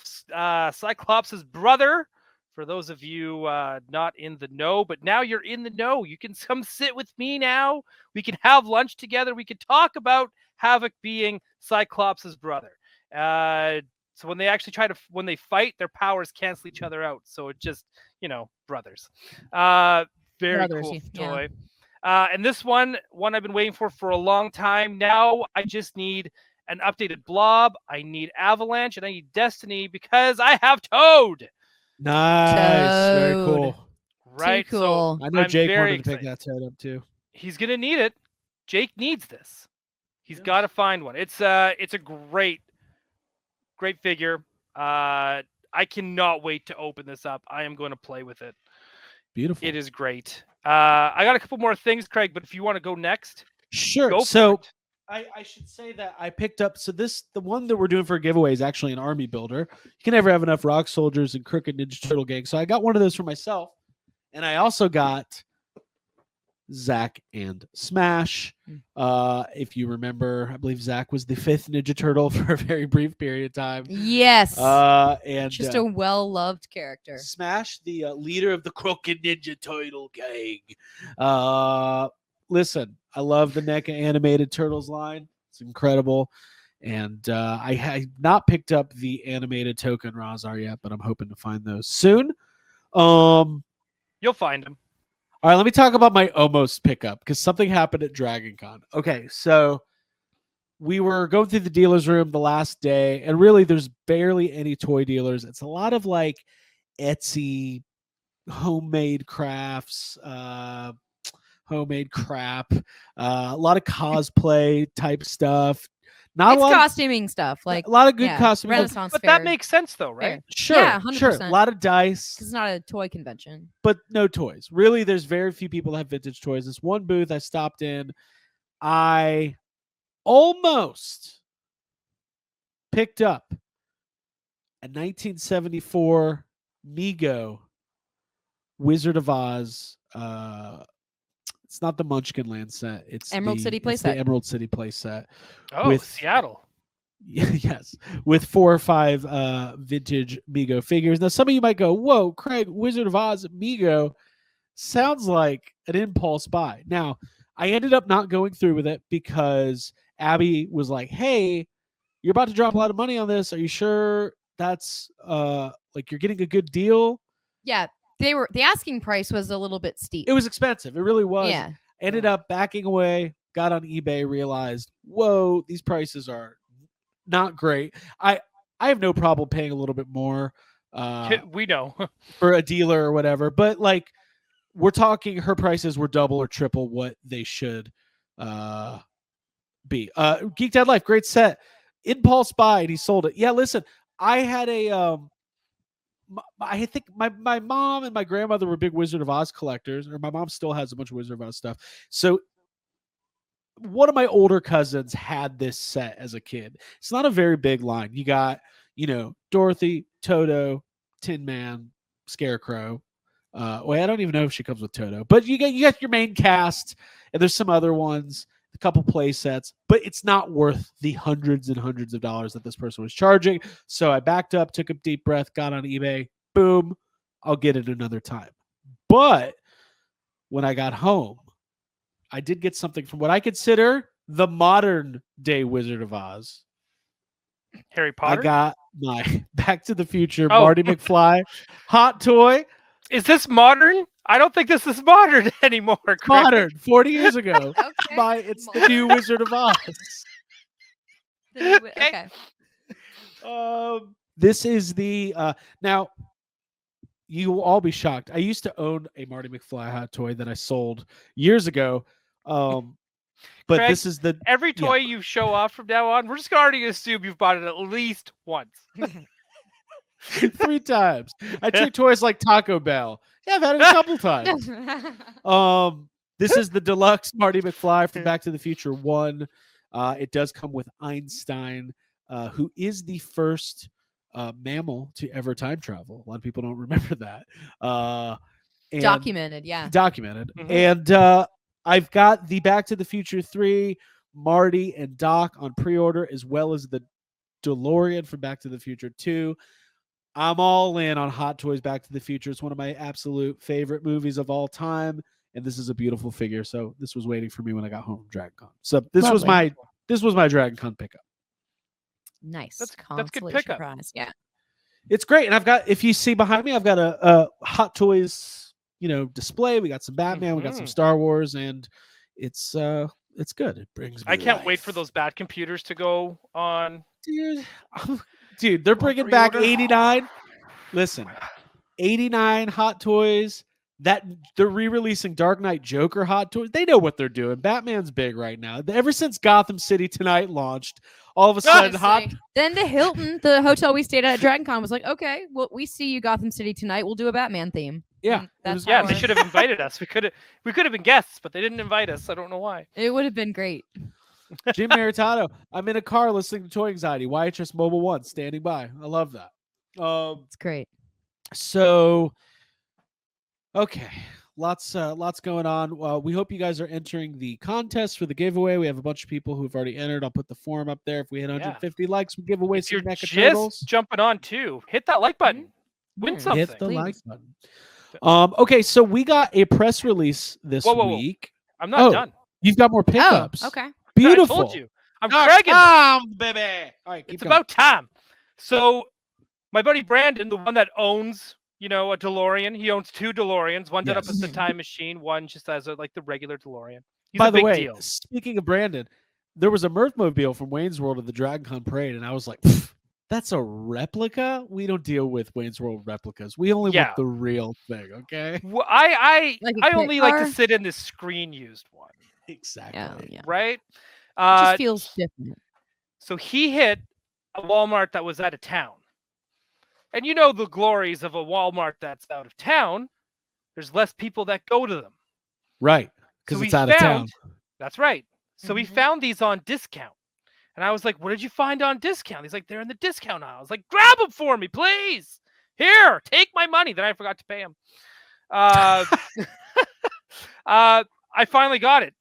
Cyclops' brother. For those of you not in the know, but now you're in the know. You can come sit with me now. We can have lunch together. We can talk about Havoc being Cyclops' brother. So when they actually when they fight, their powers cancel each other out. So it just, brothers. Very Brothers, cool yeah. toy. And this one I've been waiting for a long time. Now I just need an updated Blob. I need Avalanche, and I need Destiny because I have Toad. Nice. Very Toad. cool. Right. Too So cool. I know I'm Jake very wanted to pick excited. that Toad up too. He's gonna need it. Jake needs this. He's Yes. got to find one. It's a great figure. I cannot wait to open this up. I am going to play with it. Beautiful. It is great. I got a couple more things, Craig, but if you want to go next, Sure. go for So it. I should say that I picked up. So the one that we're doing for a giveaway is actually an army builder. You can never have enough Rock Soldiers and Crooked Ninja Turtle Gang. So I got one of those for myself, and I also got Zach and Smash. If you remember, I believe Zach was the 5th Ninja Turtle for a very brief period of time. Yes. And Just a well-loved character. Smash, the leader of the Crooked Ninja Turtle Gang. Listen, I love the NECA animated Turtles line. It's incredible. And I have not picked up the animated Token Razar yet, but I'm hoping to find those soon. You'll find him. All right, let me talk about my almost pickup because something happened at Dragon Con. Okay, so we were going through the dealer's room the last day, and really there's barely any toy dealers. It's a lot of like Etsy homemade crafts, homemade crap, a lot of cosplay type stuff. Not It's a lot costuming stuff, like a lot of good yeah, costuming. Renaissance But fair. that makes sense, though, right? Fair. Sure, Yeah, sure. 100%. A lot of dice. It's not a toy convention. But no toys. Really, there's very few people that have vintage toys. This one booth I stopped in, I almost picked up a 1974 Mego Wizard of Oz. It's not the Munchkinland set. It's Emerald City it's playset. the Emerald City playset. Oh, With- Seattle. Yes, with 4 or 5 vintage Mego figures. Now, some of you might go, "Whoa, Craig, Wizard of Oz Mego sounds like an impulse buy." Now, I ended up not going through with it because Abby was like, "Hey, you're about to drop a lot of money on this. Are you sure that's like you're getting a good deal?" Yeah, the asking price was a little bit steep. It was expensive. It really was. Yeah. Ended up backing away, got on eBay, realized, whoa, these prices are not great. I have no problem paying a little bit more We know. for a dealer or whatever, but like we're talking her prices were double or triple what they should be. Geek Dad Life, great set. Impulse buy, and he sold it. Yeah, listen, I had a I think my mom and my grandmother were big Wizard of Oz collectors, or my mom still has a bunch of Wizard of Oz stuff. So one of my older cousins had this set as a kid. It's not a very big line. You got, Dorothy, Toto, Tin Man, Scarecrow. Wait, I don't even know if she comes with Toto, but you got your main cast, and there's some other ones, a couple play sets, but it's not worth the hundreds and hundreds of dollars that this person was charging. So I backed up, took a deep breath, got on eBay, boom, I'll get it another time. But when I got home, I did get something from what I consider the modern day Wizard of Oz. Harry Potter. I got my Back to the Future Oh. Marty McFly hot toy. Is this modern? I don't think this is modern anymore. Craig. Modern, 40 years ago. Okay. It's the new Wizard of Oz. Okay. This is the now you will all be shocked. I used to own a Marty McFly hot toy that I sold years ago. But Craig, this is the Every toy you show off from now on, we're just already going to assume you've bought it at least once. 3 times. I treat toys like Taco Bell. Yeah, I've had it a couple times. This is the deluxe Marty McFly from Back to the Future 1. It does come with Einstein, who is the first mammal to ever time travel. A lot of people don't remember that. And Documented, yeah. Documented. Mhm. And I've got the Back to the Future 3, Marty and Doc on pre-order, as well as the DeLorean from Back to the Future 2. I'm all in on Hot Toys Back to the Future. It's one of my absolute favorite movies of all time, and this is a beautiful figure. So this was waiting for me when I got home from Dragon Con. So this was Lovely. my Dragon Con pickup. Nice. That's good Consolation pickup. prize. Yeah. it's great. And I've got, if you see behind me, I've got a Hot Toys, display. We got some Batman, we got some Mhm. Star Wars, and it's good. It brings me I can't wait for life. those bad computers to go on. Dude, they're bringing back pre-order. 89. Listen, 89 Hot Toys. That they're re-releasing Dark Knight Joker Hot Toys. They know what they're doing. Batman's big right now. Ever since Gotham City Tonight launched, all of a sudden, Honestly. Then the Hilton, the hotel we stayed at DragonCon, was like, okay, well, we see you Gotham City tonight. We'll do a Batman theme. Yeah, And it that's was- how Yeah, they our- should have invited us. We could have been guests, but they didn't invite us. I don't know why. It would have been great. Jim Maritano. I'm in a car listening to Toy Anxiety. YHS Mobile One standing by. I love that. It's great. So, okay, lots going on. We hope you guys are entering the contest for the giveaway. We have a bunch of people who've already entered. I'll put the form up there. If we hit 150 likes, we give away If some you're Mecha just Turtles. jumping on too, hit that like button. Win Mhm. something. Hit the please. like button. Okay, so we got a press release this Whoa. week. I'm not Oh, done. You've got more pickups. Oh, okay. Beautiful. I told you. I'm Knock dragging this. down, baby. All right, keep It's going. about time. So, my buddy Brandon, the one that owns, a DeLorean, he owns 2 DeLoreans. One done up as the Yes. time machine. One just as the regular DeLorean. He's By a the big way, deal. speaking of Brandon, there was a Mirthmobile from Wayne's World at the Dragon Con parade, and I was like, "Pff, that's a replica? We don't deal with Wayne's World replicas. We only Yeah. want the real thing, okay?" Well, I Like a I kit only like to car? sit in this screen used one, Exactly. Yeah. right? It just feels different. So he hit a Walmart that was out of town. And you know the glories of a Walmart that's out of town. There's less people that go to them. Right, because So it's he out of town. That's right. So he Mhm. found these on discount. And I was like, what did you find on discount? He's like, they're in the discount aisle. I was like, grab them for me, please. Here, take my money. Then I forgot to pay him. I finally got it.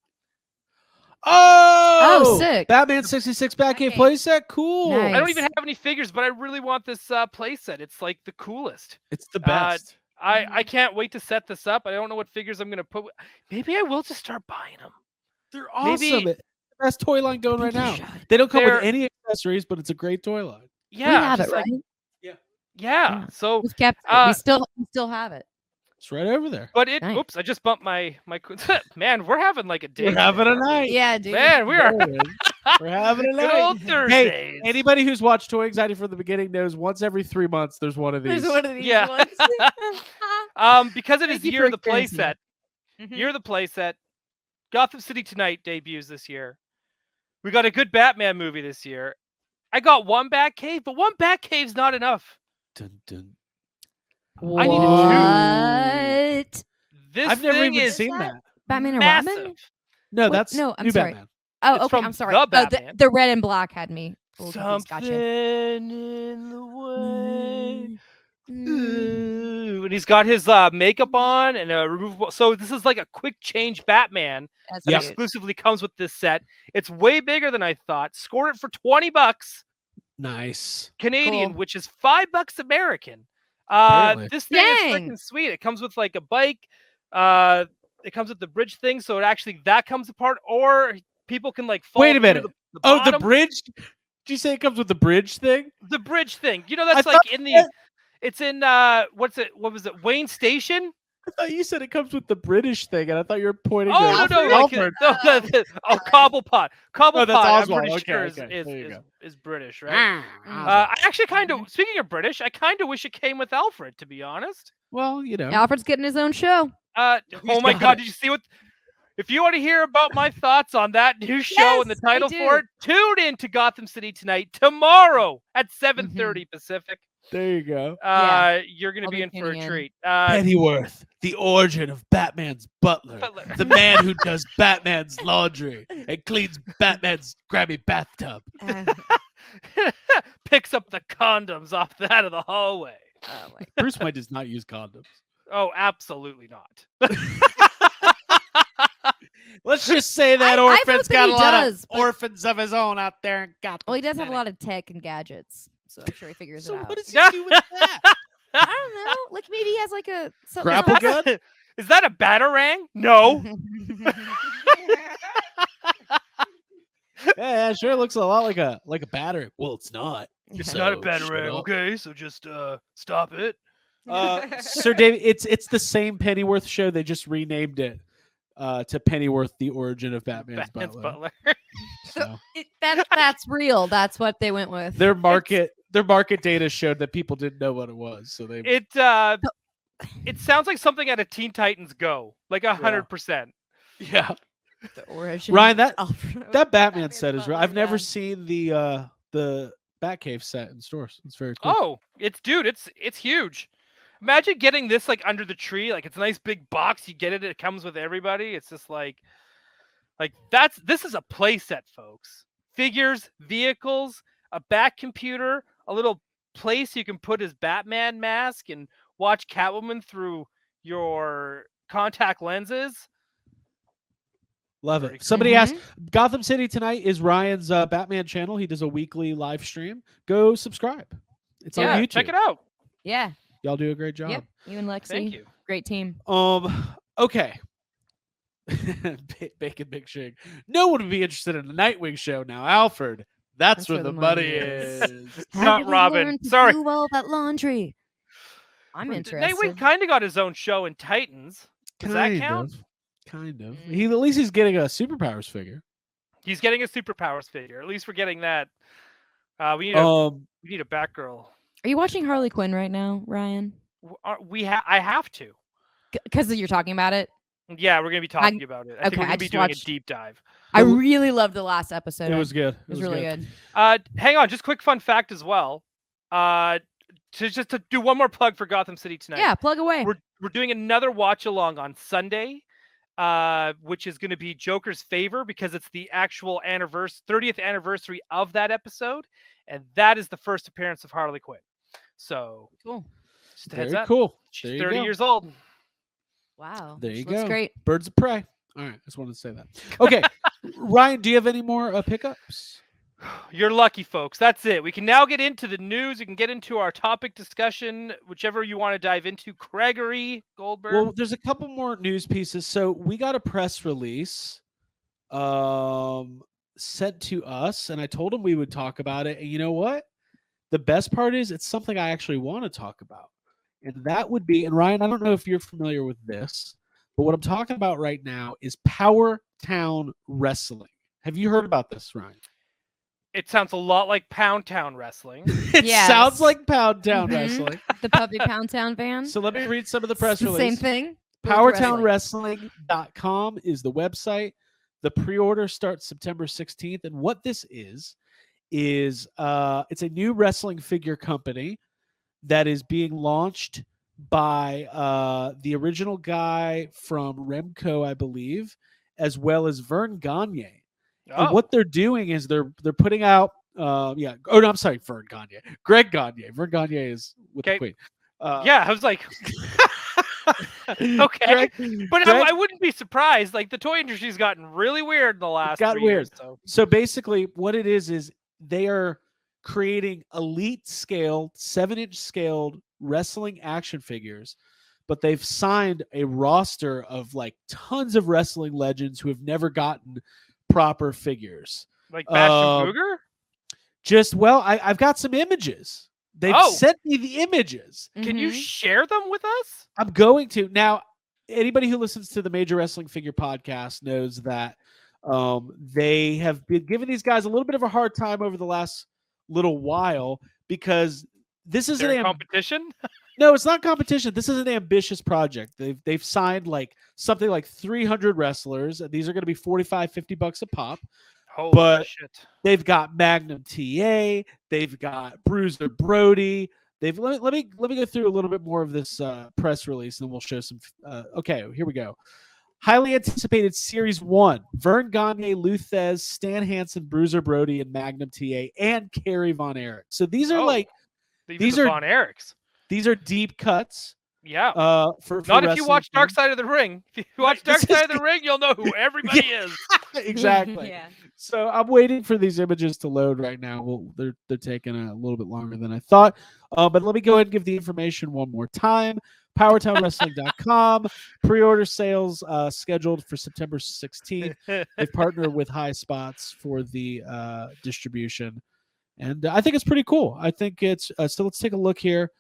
Oh, sick. Batman 66 Batcave Nice. playset. Cool. Nice. I don't even have any figures, but I really want this playset. It's like the coolest. It's the best. I can't wait to set this up. I don't know what figures I'm gonna put. Maybe I will just start buying them. They're maybe- awesome. It's the best toy line going right now. You should. They don't come with They're- any accessories, but it's a great toy line. Yeah, we have it, just like- right? yeah. Yeah. So, We've kept it. uh, we still have it. It's right over there. but it. Nice. Oops! I just bumped my. Man, we're having like a day. We're having today, a aren't we? night. Yeah, dude. Man, we are. We're having a Good night. old Thursdays. Anybody who's watched Toy Anxiety from the beginning knows once every 3 months there's one of these. There's one of these Yeah. ones. Because it is Thank you year for of the experiencing playset. it. Mhm. Year of the playset. Gotham City Tonight debuts this year. We got a good Batman movie this year. I got one Batcave, but one Batcave's not enough. Dun, dun. I need a What? This I've never thing even is seen that. Batman and massive. Robin? No, What? that's No, I'm new sorry. Batman. Oh, It's okay. from I'm sorry. the Oh, Batman. the red and black had me. a little confused. Something Gotcha. in the way. Mm. Ooh, and he's got his makeup on and a removable. So this is like a quick change Batman That's that Yep. cute. exclusively comes with this set. It's way bigger than I thought. Score it for $20 Nice. Canadian, Cool. which is $5 American. Apparently. This thing is Dang. freaking sweet. It comes with like a bike. It comes with the bridge thing, so it actually that comes apart, or people can like fall Wait a through minute. The Oh, the bottom. bridge? Did you say it comes with the bridge thing? The bridge thing. You know, I that's like thought in the. that- It's in what was it? Wayne Station? I thought you said it comes with the British thing, and I thought you were pointing Oh to no, Alfred. like Alfred. Cobblepot. Cobblepot. Oh, that's I'm Oswald. pretty Okay, sure okay. There you is, go. is British, right? Ah, I actually kind of. Speaking of British, I kind of wish it came with Alfred. To be honest. well, you know. Alfred's getting his own show. Oh He's my got God! it. Did you see what? If you want to hear about my thoughts on that new show and the Yes, I title do. for it, tune in to Gotham City Tonight tomorrow at 7:30 Pacific. There you go. Yeah. You're gonna I'll be be in for a tuning in. treat. Pennyworth, the origin of Batman's butler, Butler. the man who does Batman's laundry and cleans Batman's grabby bathtub. Picks up the condoms off that of the hallway. Oh my. Bruce Wayne does not use condoms. Oh, absolutely not. Let's just say that I orphan's vote that got he a lot does, of but- orphans of his own out there in Gotham. Well, he does have a City. lot of tech and gadgets, so I'm sure he figures So it out. what does he do with that? I don't know. Like maybe he has like a something Grapple else. gun? Is that a batarang? No. Yeah, sure looks a lot like a battery. Well, it's not. It's not a So, batarang, shut up. okay? So just stop it. Sir David, it's the same Pennyworth show. They just renamed it to Pennyworth: The Origin of Batman's Batman's Butler. Butler. So That's real. That's what they went with. their market data showed that people didn't know what it was. So they It sounds like something out of Teen Titans Go, like 100%. yeah. The origin. Ryan, that Alfred- that Batman Batman's set is real. Butler, I've never yeah. seen the Batcave set in stores. It's very cool. Oh, it's huge. Imagine getting this like under the tree, like it's a nice big box. You get it, it comes with everybody. It's just like this is a play set, folks. Figures, vehicles, a back computer, a little place you can put his Batman mask and watch Catwoman through your contact lenses. Love Very it. Somebody cool. asked, Gotham City tonight is Ryan's Batman channel. He does a weekly live stream. Go subscribe. It's on YouTube. Check it out. Yeah. Y'all do a great job. Yep. You and Lexi. Thank you. Great team. Okay. Bacon Big Shig. No one would be interested in the Nightwing show now. Alfred, that's where the money is. Not did he Robin. learn to Sorry. do all that laundry. I'm interested. Nightwing kind of got his own show in Titans. Does that count? Kind of. At least he's getting a superpowers figure. He's getting a superpowers figure. At least we're getting that. We need a Batgirl. Are you watching Harley Quinn right now, Ryan? I have to. Because you're talking about it. Yeah, we're gonna be talking about it. I think okay, we're I gonna be just doing watched- a deep dive. I really loved the last episode. It was good. It was really good. Hang on, just quick fun fact as well. To do one more plug for Gotham City tonight. Yeah, plug away. We're doing another watch along on Sunday, which is going to be Joker's Favor because it's the actual 30th anniversary of that episode, and that is the first appearance of Harley Quinn. So Cool. just a heads Very up. cool. She's There you 30 go. years old. Wow. There you Looks go. great. Birds of prey. All right. I just wanted to say that. Okay. Ryan, do you have any more pickups? You're lucky, folks. That's it. We can now get into the news. We can get into our topic discussion, whichever you want to dive into. Gregory Goldberg. Well, there's a couple more news pieces. So we got a press release sent to us, and I told him we would talk about it. And you know what? The best part is it's something I actually want to talk about. And that would be, and Ryan, I don't know if you're familiar with this, but what I'm talking about right now is Power Town Wrestling. Have you heard about this, Ryan? It sounds a lot like Pound Town Wrestling. It Yes. sounds like Pound Town Mhm. Wrestling. The puppy Pound Town van. So let me read some of the press It's the release. same thing. but with PowertownWrestling.com is the website. The pre-order starts September 16th. And what this is it's a new wrestling figure company that is being launched by the original guy from Remco, I believe, as well as Vern Gagne. And what they're doing is they're putting out Oh no, I'm sorry, Vern Gagne. Greg Gagne. Vern Gagne is with the Queen. Yeah, I was like, okay, but I wouldn't be surprised. Like the toy industry's gotten really weird in the last 3 years. So basically, what it is they are creating elite scale, 7-inch scaled wrestling action figures, but they've signed a roster of like tons of wrestling legends who have never gotten proper figures. Like Bastion Booger? I've got some images. They've sent me the images. Can you share them with us? I'm going to. Now, anybody who listens to the Major Wrestling Figure podcast knows that they have been giving these guys a little bit of a hard time over the last little while because this is a competition. No, it's not competition. This is an ambitious project. They've signed like something like 300 wrestlers, and these are going to be $45-$50 a pop. Holy shit. They've got Magnum TA, they've got Bruiser Brody. Let me go through a little bit more of this press release, and then we'll show some. Okay, here we go. Highly anticipated Series 1: Vern Gagne, Luthez, Stan Hansen, Bruiser Brody, and Magnum TA, and Kerry Von Erich. So these are these are Von Erichs. These are deep cuts. Yeah. For not if you watch Dark Side of the Ring. If you watch Dark Side of the Ring, you'll know who everybody is. Exactly. Yeah. So I'm waiting for these images to load right now. Well, they're taking a little bit longer than I thought. But let me go ahead and give the information one more time. PowertownWrestling.com. Pre-order sales scheduled for September 16th. They've partnered with High Spots for the distribution. And I think it's pretty cool. I think it's so. Let's take a look here.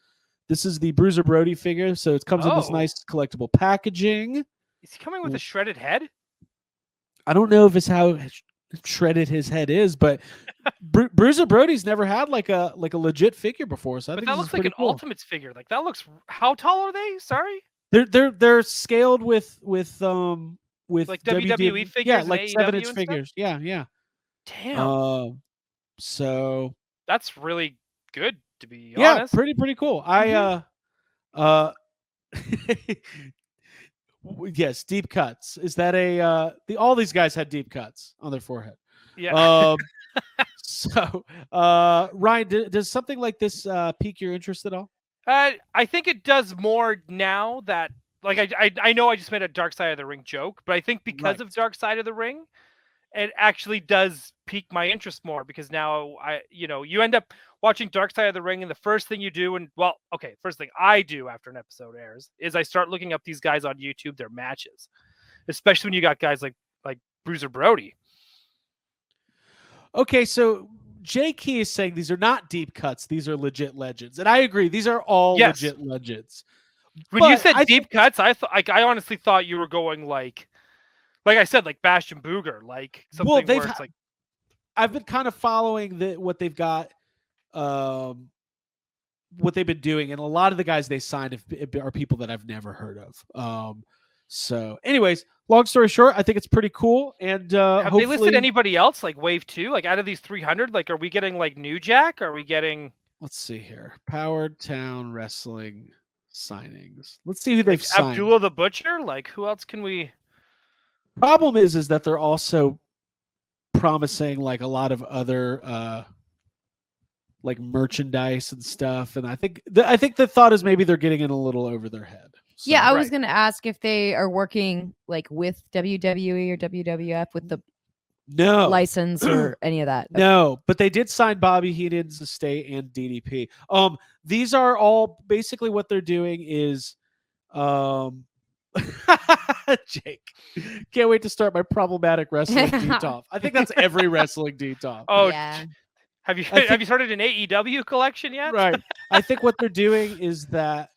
This is the Bruiser Brody figure, so it comes in this Oh. nice collectible packaging. Is he coming with a shredded head? I don't know if it's how shredded his head is, but Bruiser Brody's never had like a legit figure before. So I But think that this looks is like pretty an cool. Ultimates figure. Like that looks. How tall are they? Sorry. They're scaled with Like WWE figures yeah, and like AEW 7-inch and stuff? figures. Yeah. Damn. So That's really good, to be yeah, honest. pretty cool. Yes, deep cuts. Is that all these guys had deep cuts on their forehead. Yeah. So Ryan, does something like this pique your interest at all? I think it does more now that, like, I know I just made a Dark Side of the Ring joke, but I think because of Dark Side of the Ring, it actually does pique my interest more, because now you end up watching Dark Side of the Ring, and the first thing you do, first thing I do after an episode airs is I start looking up these guys on YouTube, their matches, especially when you got guys like Bruiser Brody. Okay, so Jay Key is saying these are not deep cuts; these are legit legends, and I agree. These are all legit legends. When you said deep cuts, I honestly thought you were going like I said, like Bastion Booger, like something where it's like. I've been kind of following what they've got, what they've been doing, and a lot of the guys they signed are people that I've never heard of. So, anyways, long story short, I think it's pretty cool. And have they listed anybody else like Wave 2? Like out of these 300, like are we getting like New Jack? Are we getting? Let's see here, Powered Town Wrestling signings. Let's see who they've signed. Abdullah the Butcher. Like who else can we? Problem is that they're also promising like a lot of other like merchandise and stuff, and I think the thought is maybe they're getting in a little over their head. So, yeah, I was gonna ask if they are working like with WWE or WWF with the license or any of that. No, but they did sign Bobby Heenan's estate and DDP. These are all basically what they're doing is Jake, can't wait to start my problematic wrestling DTOF. I think that's every wrestling DTOF. Oh yeah. Have you started an AEW collection yet? Right. I think what they're doing is that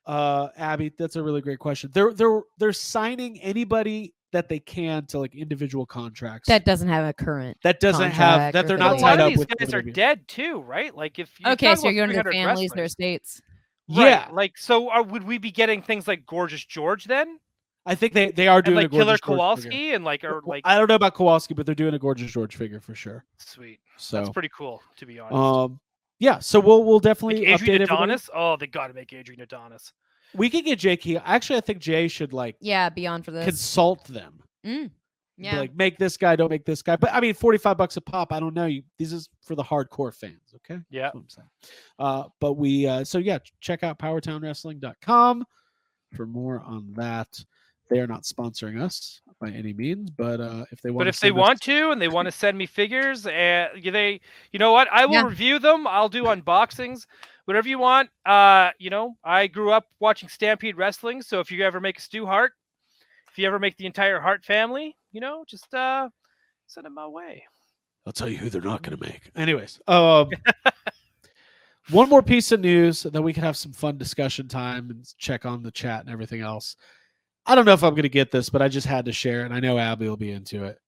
Abby, that's a really great question. They're signing anybody that they can to like individual contracts that doesn't have a current. That doesn't have that they're not tied up with. These guys are dead too, right? Like if you so you're going to their families, their estates. Yeah. Right. Like so, would we be getting things like Gorgeous George then? I think they are doing like a Gorgeous Killer George Kowalski figure. and like I don't know about Kowalski, but they're doing a Gorgeous George figure for sure. Sweet. So that's pretty cool, to be honest. Yeah. So we'll definitely like update Adrian Adonis. Everybody. Oh, they got to make Adrian Adonis. We could get Jay Key. Actually, I think Jay should like be on for this. Consult them. Yeah. Like make this guy, don't make this guy. But I mean, $45 a pop. I don't know. This is for the hardcore fans. Okay. Yeah. That's what I'm saying. But we check out powertownwrestling.com for more on that. They are not sponsoring us by any means, but if they want, to, and they want to send me figures, and you know what, I will review them. I'll do unboxings, whatever you want. I grew up watching Stampede Wrestling, so if you ever make a Stu Hart, if you ever make the entire Hart family, just send them my way. I'll tell you who they're not going to make. Anyways, one more piece of news, and then we can have some fun discussion time and check on the chat and everything else. I don't know if I'm going to get this, but I just had to share, and I know Abby will be into it.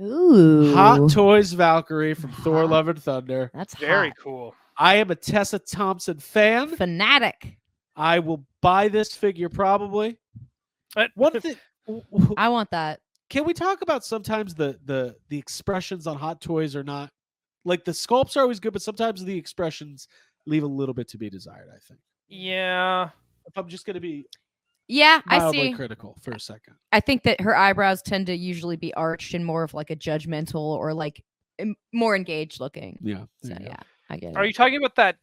Ooh. Hot Toys Valkyrie from Thor Love and Thunder. That's very cool. I am a Tessa Thompson fan. Fanatic. I will buy this figure probably. One thing, I want that. Can we talk about sometimes the expressions on Hot Toys are not like the sculpts are always good, but sometimes the expressions leave a little bit to be desired, I think. Yeah. If I'm just going to be I see. critical for a second. I think that her eyebrows tend to usually be arched and more of like a judgmental or like more engaged looking. Yeah. So yeah, I get it. Are you talking about that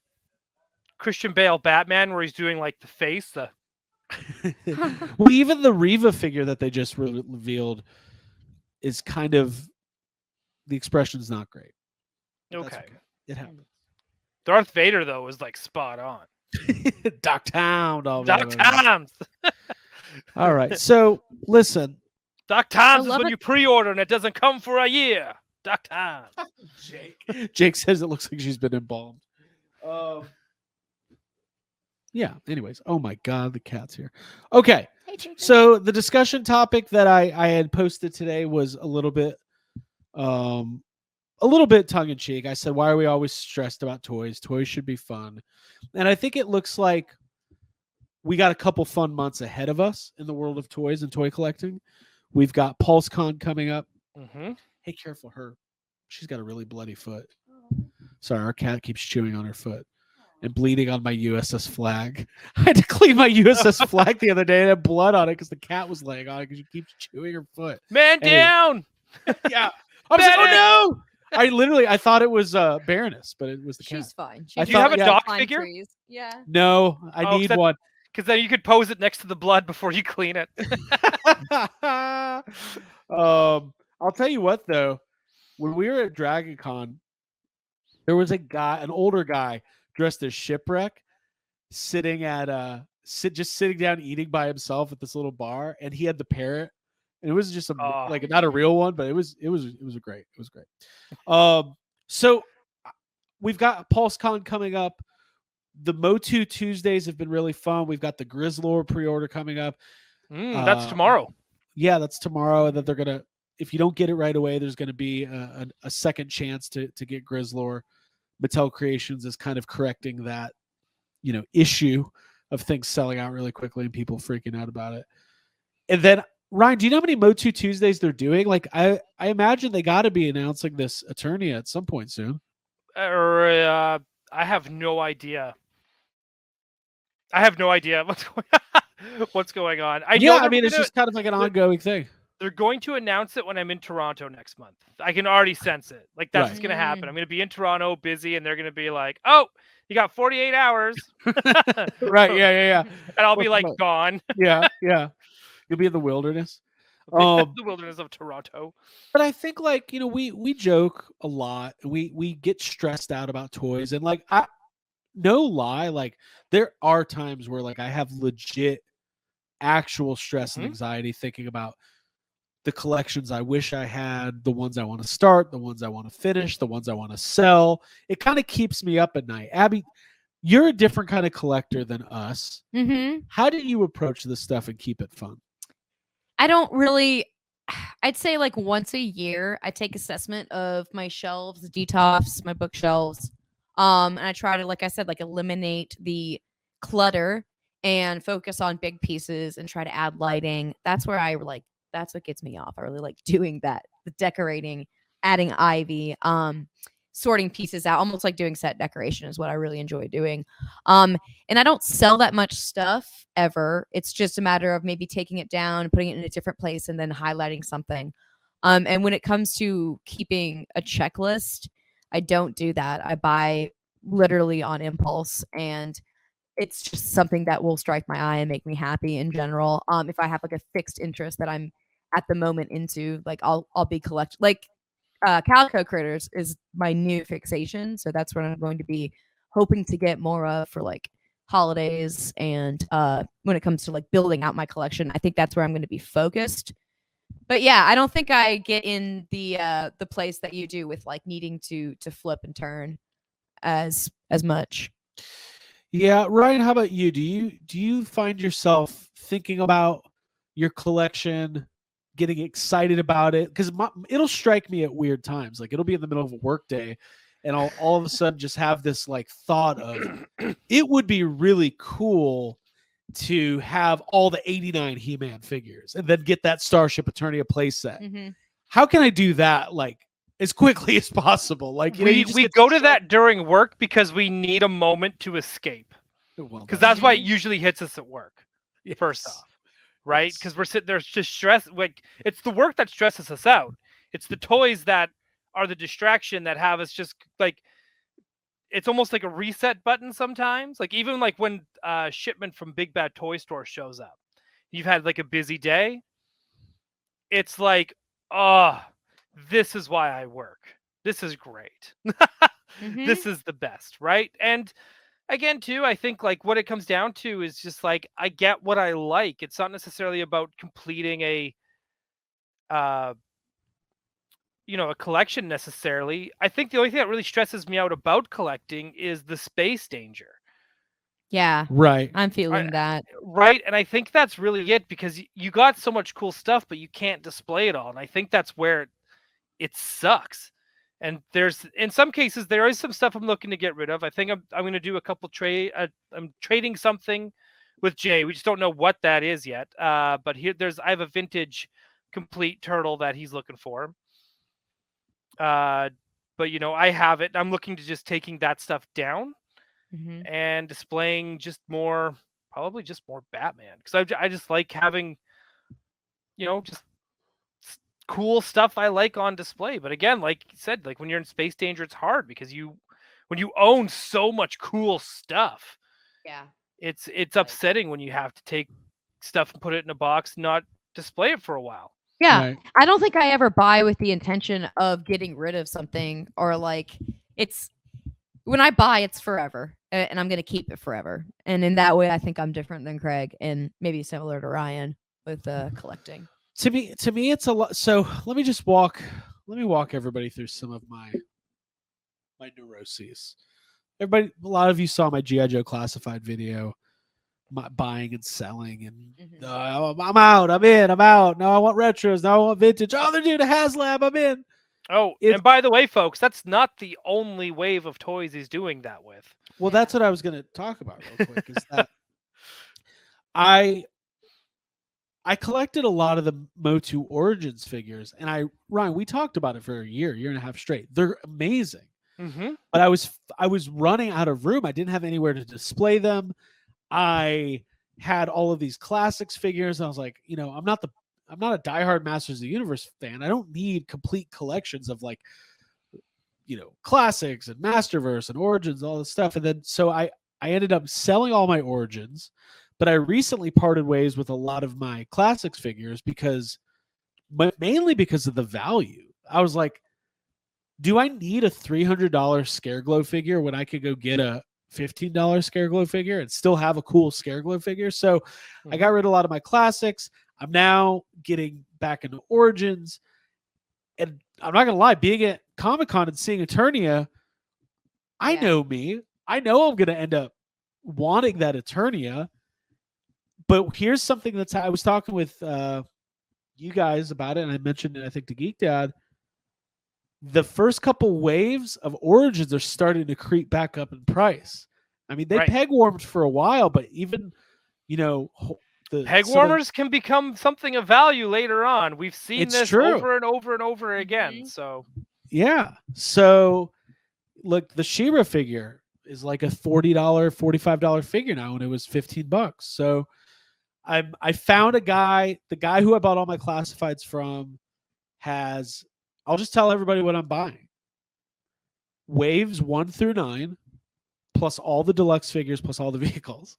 Christian Bale Batman where he's doing like the face? Well, even the Reva figure that they just revealed is kind of the expression's not great. Okay. It happens. Darth Vader though was like spot on. Doc Town. Doc Toms. All right. So listen. Doc Toms is when you pre-order and it doesn't come for a year. Doctor. Jake says it looks like she's been embalmed. Yeah. Anyways, oh my God, the cat's here. Okay. Hey, Jacob. So the discussion topic that I had posted today was a little bit tongue in cheek. I said, why are we always stressed about toys? Toys should be fun. And I think it looks like we got a couple fun months ahead of us in the world of toys and toy collecting. We've got PulseCon coming up. Mm-hmm. Hey, careful her. She's got a really bloody foot. Sorry, our cat keeps chewing on her foot and bleeding on my USS flag. I had to clean my USS flag the other day and had blood on it because the cat was laying on it because she keeps chewing her foot. Man Anyway. down. Yeah. I was like, oh no. I thought it was Baroness, but it was the cat. She's fine. I Do you have a dock Climb figure? trees. Yeah. No, I Oh, need that- one. Because then you could pose it next to the blood before you clean it. I'll tell you what though, when we were at Dragon Con, there was an older guy dressed as Shipwreck, sitting at just sitting down eating by himself at this little bar, and he had the parrot, and it was just like not a real one, but it was great. It was great. So we've got PulseCon coming up. The Motu Tuesdays have been really fun. We've got the Grizzlord pre-order coming up. That's tomorrow. Yeah, that's tomorrow. That they're gonna, if you don't get it right away, there's gonna be a second chance to get Grizzlord. Mattel Creations is kind of correcting that, issue of things selling out really quickly and people freaking out about it. And then Ryan, do you know how many Motu Tuesdays they're doing? Like I imagine they got to be announcing this Eternia at some point soon. I have no idea. What's going on. I mean, it's just kind of like an ongoing thing. They're going to announce it when I'm in Toronto next month. I can already sense it. Like that's what's going to happen. I'm going to be in Toronto busy, and they're going to be like, "Oh, you got 48 hours." Right? Yeah. And I'll be like gone. Yeah. You'll be in the wilderness. The wilderness of Toronto. But I think we joke a lot. We get stressed out about toys, and no lie, like there are times where I have legit actual stress and anxiety thinking about the collections I wish I had, the ones I want to start, the ones I want to finish, the ones I want to sell. It kind of keeps me up at night. Abby, you're a different kind of collector than us. Mm-hmm. How do you approach this stuff and keep it fun? I don't really. I'd say once a year, I take assessment of my shelves, detox my bookshelves, and I try to, like I said, eliminate the clutter and focus on big pieces and try to add lighting. That's where that's what gets me off. I really like doing that. The decorating, adding ivy, sorting pieces out, almost like doing set decoration is what I really enjoy doing. And I don't sell that much stuff ever. It's just a matter of maybe taking it down and putting it in a different place and then highlighting something. And when it comes to keeping a checklist, I don't do that. I buy literally on impulse, and it's just something that will strike my eye and make me happy in general. If I have a fixed interest that I'm at the moment into, I'll be collecting. Calico Critters is my new fixation, so that's what I'm going to be hoping to get more of for holidays. And when it comes to building out my collection, I think that's where I'm going to be focused. But yeah, I don't think I get in the place that you do with needing to flip and turn as much. Yeah, Ryan, how about you? Do you find yourself thinking about your collection, getting excited about it? Because it'll strike me at weird times. It'll be in the middle of a work day, and I'll all of a sudden just have this thought of it would be really cool to have all the 89 He-Man figures and then get that Starship Eternia playset. Mm-hmm. How can I do that as quickly as possible? We go to that during work because we need a moment to escape. Because that's why it usually hits us at work. Yes. First off. Right? Because we're sitting there just stressed. It's the work that stresses us out. It's the toys that are the distraction that have us just it's almost like a reset button sometimes. Even when shipment from Big Bad Toy Store shows up, you've had a busy day. It's this is why I work. This is great. This is the best, right? And again, too, I think what it comes down to is just I get what I like. It's not necessarily about completing a a collection necessarily. I think the only thing that really stresses me out about collecting is the space danger. Yeah, Right. I'm feeling that. Right, and I think that's really it, because you got so much cool stuff, but you can't display it all, and I think that's where it sucks. And in some cases there is some stuff I'm looking to get rid of. I think I'm going to do a couple trade. I'm trading something with Jay. We just don't know what that is yet. But I have a vintage complete turtle that he's looking for. But I have it. I'm looking to just taking that stuff down and displaying probably just more Batman, because I just like having, just cool stuff I like on display. But again, like you said, like when you're in space danger, it's hard because when you own so much cool stuff, it's upsetting when you have to take stuff and put it in a box, not display it for a while. Yeah, Right. I don't think I ever buy with the intention of getting rid of something, or like when I buy, it's forever, and I'm going to keep it forever. And in that way, I think I'm different than Craig, and maybe similar to Ryan with collecting. To me, it's a lot. So let me walk everybody through some of my neuroses. Everybody, a lot of you saw my G.I. Joe classified video, my buying and selling, and I'm out. I'm in. I'm out. No, I want retros. No, I want vintage. Oh, they're doing a HasLab. I'm in. Oh, and by the way, folks, that's not the only wave of toys he's doing that with. Well, that's what I was going to talk about real quick. Is that I collected a lot of the Motu Origins figures, and Ryan, we talked about it for a year and a half straight. They're amazing. But I was running out of room. I didn't have anywhere to display them. I had all of these classics figures. And I was like, I'm not a diehard Masters of the Universe fan. I don't need complete collections of like, classics and Masterverse and Origins, all this stuff. And then so I ended up selling all my Origins, but I recently parted ways with a lot of my classics figures mainly because of the value. I was like, do I need a $300 Scareglow figure when I could go get a $15 Scareglow figure and still have a cool Scareglow figure? So I got rid of a lot of my classics. I'm now getting back into Origins. And I'm not going to lie, being at Comic-Con and seeing Eternia, I know me. I know I'm going to end up wanting that Eternia. But here's something I was talking with you guys about it, and I mentioned it, I think, to Geek Dad. The first couple waves of Origins are starting to creep back up in price. I mean, they peg warmed for a while, but even, the peg warmers can become something of value later on. We've seen this over and over and over again. So yeah. So look, the She-Ra figure is like a $40, $45 figure now, and it was $15. So I found the guy who I bought all my classifieds from has, I'll just tell everybody what I'm buying. Waves 1 through 9, plus all the deluxe figures, plus all the vehicles.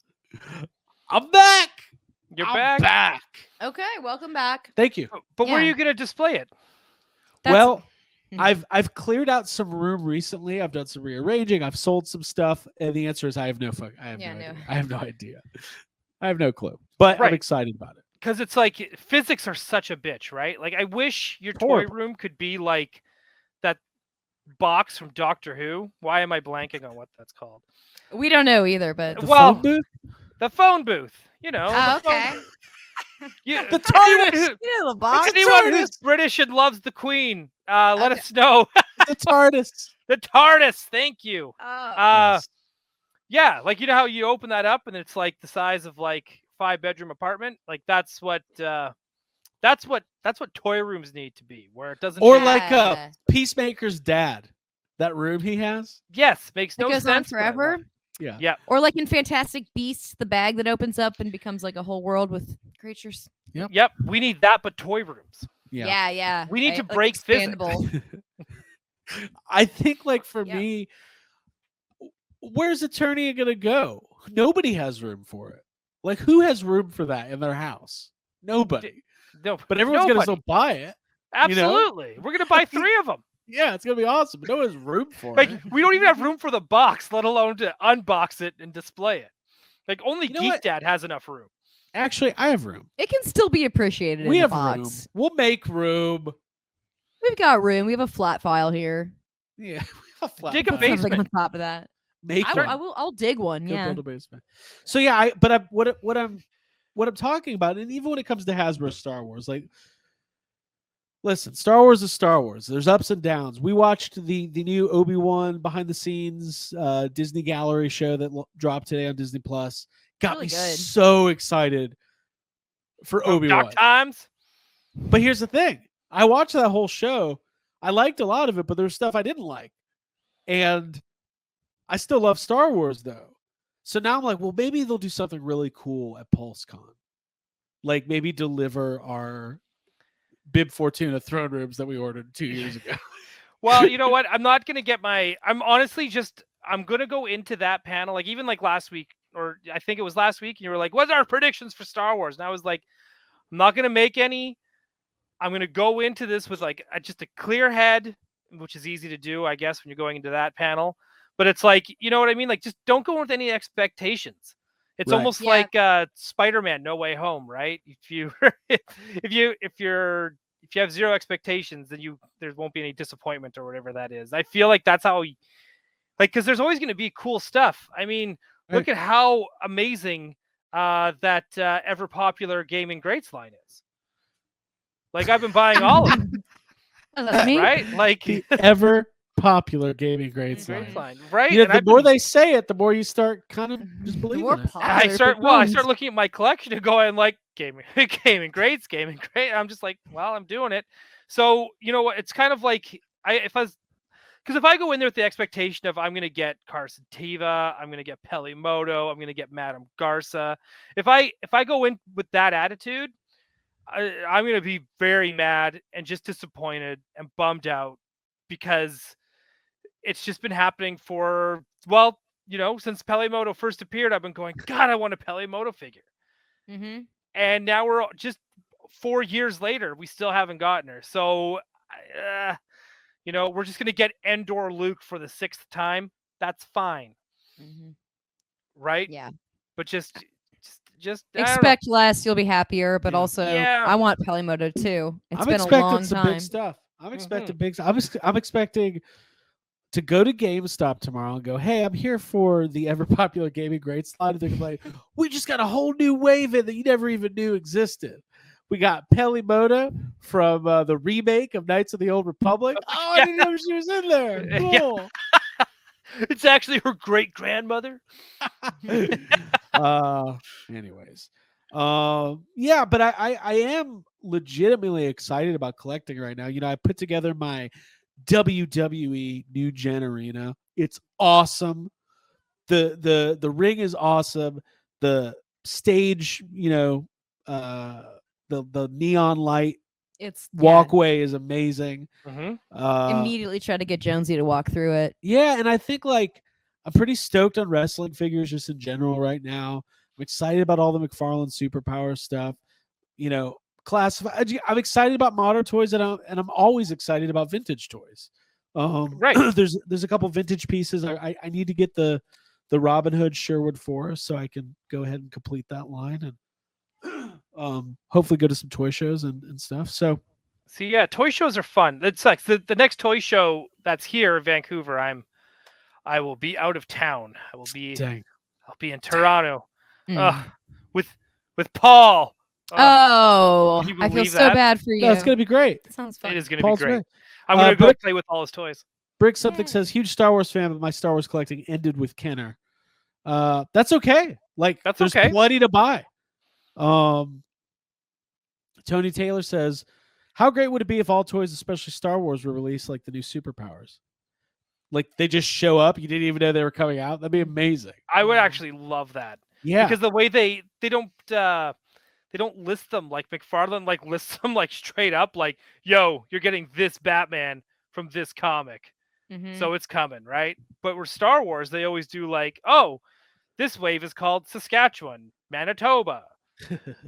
I'm back. I'm back. Okay, welcome back. Thank you. But where are you going to display it? Well, I've cleared out some room recently. I've done some rearranging. I've sold some stuff, and the answer is I have no idea. I have no idea. I have no clue. But I'm excited about it. Because it's like physics are such a bitch, right? Like I wish your toy room could be like that box from Doctor Who. Why am I blanking on what that's called? We don't know either, but phone booth? The phone booth. Oh, okay. The TARDIS. The box. Anyone who's British and loves the Queen, let us know. The TARDIS. The TARDIS. Thank you. Yes. Yeah, like how you open that up and it's like the size of like 5-bedroom apartment. Like that's what toy rooms need to be, where it doesn't. Or like Peacemaker's dad, that room he has. Yes, makes no goes sense. on forever. Yeah. Or like in Fantastic Beasts, the bag that opens up and becomes like a whole world with creatures. Yep. We need that, but toy rooms. Yeah. We need to break physics. I think, like, for me, where's Eternia gonna go? Nobody has room for it. Like, who has room for that in their house? Nobody. No, but everyone's gonna still buy it. Absolutely. We're gonna buy 3 of them. Yeah, it's gonna be awesome. But no one has room for like, it. We don't even have room for the box, let alone to unbox it and display it. Like, only Geek Dad has enough room. Actually, I have room. It can still be appreciated. We in have the box. room. We'll make room. We've got room. We have a flat file here. Yeah. A flat Dig a file. Put something basement. on top of that. Make I one. will. I'll dig one. Go Yeah. build a basement. So yeah, what I'm talking about, and even when it comes to Hasbro Star Wars, like, listen, Star Wars is Star Wars. There's ups and downs. We watched the new Obi-Wan behind the scenes Disney Gallery show that dropped today on Disney Plus. Got Really me good. so excited for Obi-Wan. Dark times. But here's the thing. I watched that whole show. I liked a lot of it, but there's stuff I didn't like. And I still love Star Wars, though. So now I'm like, well, maybe they'll do something really cool at PulseCon. Like maybe deliver our Bib Fortuna throne rooms that we ordered 2 years ago. Well, you know what? I'm not going to get I'm honestly just, I'm going to go into that panel. Like even like last week, or I think it was last week, and you were like, what's our predictions for Star Wars? And I was like, I'm not going to make any. I'm going to go into this with like just a clear head, which is easy to do, I guess, when you're going into that panel. But it's like, you know what I mean? Like, just don't go with any expectations. It's Right. almost Yeah. like Spider-Man: No Way Home, right? If you if you have zero expectations, then there won't be any disappointment or whatever that is. I feel like that's how, like, because there's always going to be cool stuff. I mean, look at how amazing that ever popular Gaming Greats line is. Like, I've been buying all of them, Oh, that's me. right? Like, The ever popular Gaming Greats Greats line. line, right? You know, And the I've more been- they say it, the more you start kind of just The believing more it. popular I it start becomes. looking at my collection and going like gaming greats. I'm just like, well, I'm doing it. So you know what? It's kind of like because if I go in there with the expectation of I'm going to get Carson Teva, I'm going to get Pelimoto, I'm going to get Madame Garza. If I go in with that attitude, I'm going to be very mad and just disappointed and bummed out because it's just been happening for, well, since Pelimoto first appeared. I've been going, God, I want a Pelimoto figure. Mm-hmm. And now we're just 4 years later, we still haven't gotten her. So, we're just going to get Endor Luke for the 6th time. That's fine. Mm-hmm. Right? Yeah. But just I don't know. Expect less, you'll be happier. But Yeah. also, Yeah. I want Pelimoto too. It's I'm been a expecting long some time. big stuff. I'm expecting big. I'm expecting to go to GameStop tomorrow and go, hey, I'm here for the ever popular Gaming Greats line. And they're like, we just got a whole new wave in that you never even knew existed. We got Pelimoto from the remake of Knights of the Old Republic. Oh, I didn't know she was in there. Yeah. Cool. It's actually her great grandmother. Anyways. Yeah, but I am legitimately excited about collecting right now. You know, I put together my WWE New Gen Arena. It's awesome. The ring is awesome. The stage, the neon light It's walkway is amazing. immediately try to get Jonesy to walk through it. Yeah, and I think like I'm pretty stoked on wrestling figures just in general right now. I'm excited about all the McFarlane Superpower stuff. You know, I'm excited about modern toys, and I'm always excited about vintage toys. Right. There's a couple vintage pieces. I need to get the Robin Hood Sherwood Forest so I can go ahead and complete that line and hopefully go to some toy shows and stuff. So See, yeah, toy shows are fun. It's like the next toy show that's here in Vancouver. I will be out of town. I'll be in Toronto. With Paul. Oh, Can you I feel believe so that? bad for you. no, it's gonna be great. That sounds fun. It is going to be Paul's great. great. I'm going to go Brick- play with all his toys. Brick something says huge Star Wars fan, but my Star Wars collecting ended with Kenner. That's okay. Like That's there's okay. plenty to buy. Tony Taylor says, how great would it be if all toys, especially Star Wars, were released like the new superpowers? Like they just show up, you didn't even know they were coming out. That'd be amazing. I would actually love that. Yeah. Because the way they don't list them like McFarlane like lists them like straight up like, yo, you're getting this Batman from this comic. Mhm. So it's coming, right? But with Star Wars, they always do like, oh, this wave is called Saskatchewan, Manitoba,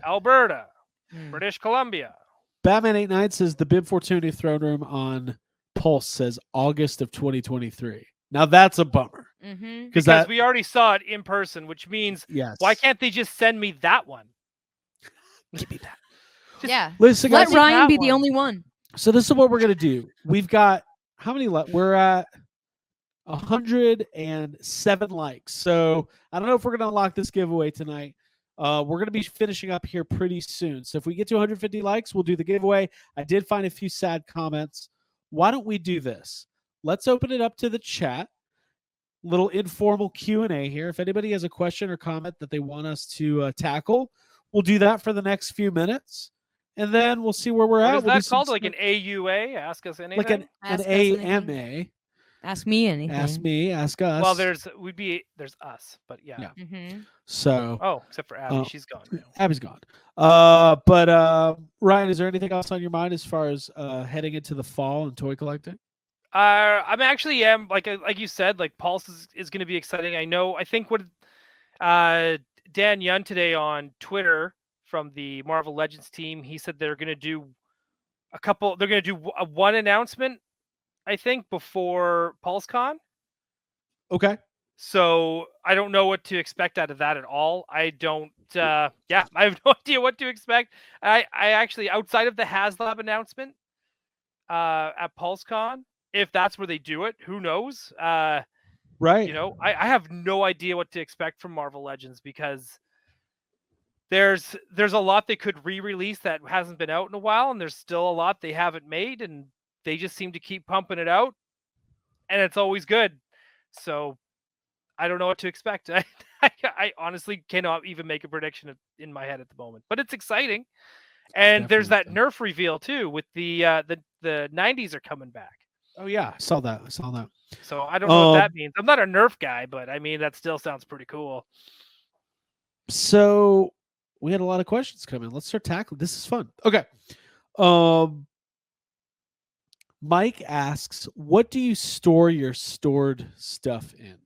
Alberta, Mm. British Columbia. Batman 89 says the Bib Fortuna throne room on Pulse says August of 2023. Now that's a bummer. Mhm. Because we already saw it in person, which means Yes. why can't they just send me that one? give me that? Yeah. Listen, Let guys, Ryan that be the one. only one. So this is what we're gonna do. We've got how many? We're at 107 likes. So I don't know if we're gonna unlock this giveaway tonight. We're gonna be finishing up here pretty soon. So if we get to 150 likes, we'll do the giveaway. I did find a few sad comments. Why don't we do this? Let's open it up to the chat. Little informal Q&A here. If anybody has a question or comment that they want us to tackle, we'll do that for the next few minutes, and then we'll see where we're What at. is We'll do that called? some Like an AUA? Ask us anything. like an Ask us anything. AMA. Ask me anything. Ask me, ask us. Well, there's us, but yeah. Yeah. Mm-hmm. So Oh, except for Abby, Uh, she's gone now. Abby's gone. But Ryan, is there anything else on your mind as far as heading into the fall and toy collecting? I'm actually like you said, like Pulse is going to be exciting. I think what Dan Yun today on Twitter from the Marvel Legends team, he said they're going to do they're going to do one announcement, I think, before PulseCon. Okay. So I don't know what to expect out of that at all. I don't. I have no idea what to expect. I actually, outside of the HasLab announcement at PulseCon, if that's where they do it, who knows? Right. I have no idea what to expect from Marvel Legends because there's a lot they could re-release that hasn't been out in a while, and there's still a lot they haven't made, and they just seem to keep pumping it out, and it's always good. So I don't know what to expect. I honestly cannot even make a prediction in my head at the moment, but it's exciting. And there's that Definitely. Nerf reveal too, with the 90s are coming back. Oh yeah, I saw that. So I don't know what that means. I'm not a Nerf guy, but I mean that still sounds pretty cool. So we had a lot of questions come in. Let's start tackling. This is fun. Okay. Mike asks, what do you store your stored stuff in?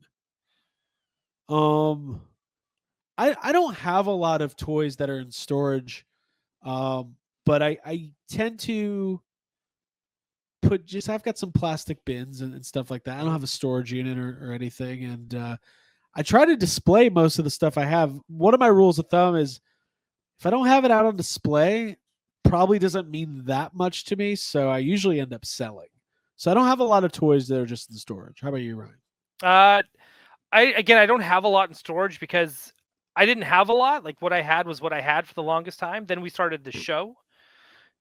I don't have a lot of toys that are in storage. But I tend to I've got some plastic bins and stuff like that. I don't have a storage unit or anything. And I try to display most of the stuff I have. One of my rules of thumb is if I don't have it out on display, probably doesn't mean that much to me. So I usually end up selling. So I don't have a lot of toys that are just in storage. How about you, Ryan? I don't have a lot in storage because I didn't have a lot. Like what I had was what I had for the longest time. Then we started the show.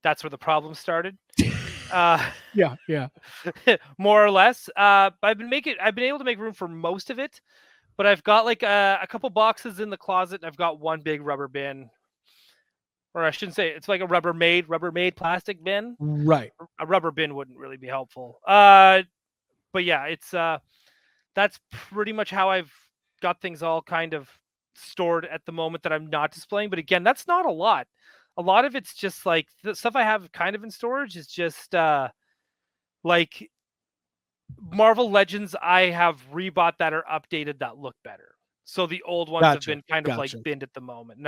That's where the problem started. Yeah. More or less. I've been able to make room for most of it, but I've got like a couple boxes in the closet, and I've got one big rubber bin, or I shouldn't say it's like a Rubbermaid plastic bin. Right. A rubber bin wouldn't really be helpful. But yeah, it's that's pretty much how I've got things all kind of stored at the moment that I'm not displaying. But again, that's not a lot. A lot of it's just like the stuff I have kind of in storage is just like Marvel Legends I have rebought that are updated that look better. So the old ones have been kind of like binned at the moment. And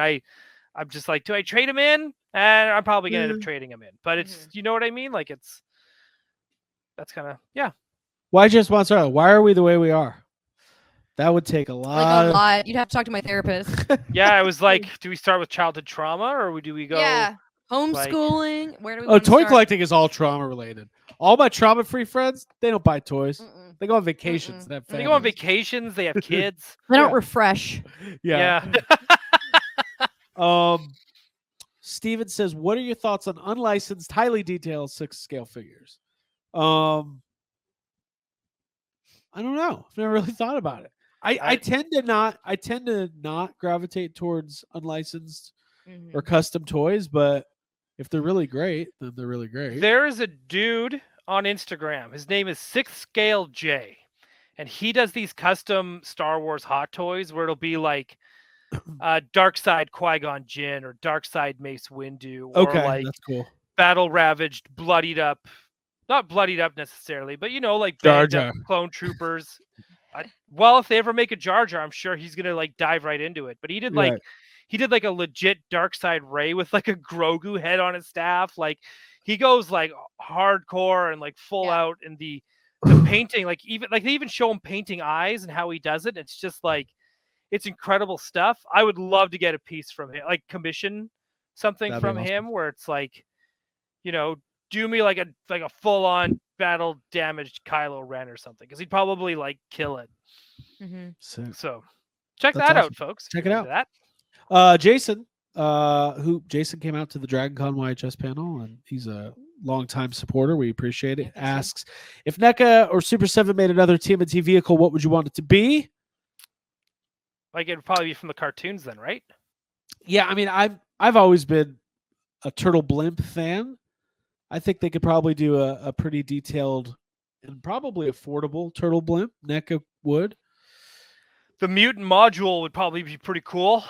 I'm just like, do I trade them in? And I'm probably going to end up trading them in. But it's, you know what I mean? Like that's kind of, yeah. Why just sponsor? Why are we the way we are? That would take a lot. Like a lot. You'd have to talk to my therapist. Yeah, I was like, do we start with childhood trauma or do we go? Yeah, homeschooling. Where do we? Oh, toy collecting is all trauma related. All my trauma-free friends, they don't buy toys. They go on vacations. They go on vacations. They have kids. They don't refresh. Yeah. Steven says, what are your thoughts on unlicensed, highly detailed 6-scale figures? I don't know. I've never really thought about it. I tend to not gravitate towards unlicensed or custom toys, but if they're really great, then they're really great. There is a dude on Instagram. His name is 6th Scale J, and he does these custom Star Wars hot toys where it'll be like Dark Side Qui-Gon Jinn or Dark Side Mace Windu, or like that's cool. Battle Ravaged, not bloodied up necessarily, but like Jar banged up clone troopers. Well, if they ever make a Jar Jar, I'm sure he's gonna like dive right into it. But he did like a legit Dark Side Rey with like a Grogu head on his staff. Like he goes like hardcore and like full out in the painting. Like they even show him painting eyes and how he does it. It's just like it's incredible stuff. I would love to get a piece from him, like commission something from him where it's like, do me like a full on battle damaged Kylo Ren or something, because he'd probably like kill it. Mm-hmm. Sick. So check That's that awesome. out, folks. if Check you're it into That. Jason, Jason came out to the DragonCon YHS panel, and he's a longtime supporter. We appreciate it. Yeah, thanks, Asks, if NECA or Super 7 made another TMNT vehicle, what would you want it to be? Like it'd probably be from the cartoons then, right? Yeah, I mean, I've always been a Turtle Blimp fan. I think they could probably do a pretty detailed and probably affordable Turtle Blimp. NECA would. The mutant module would probably be pretty cool.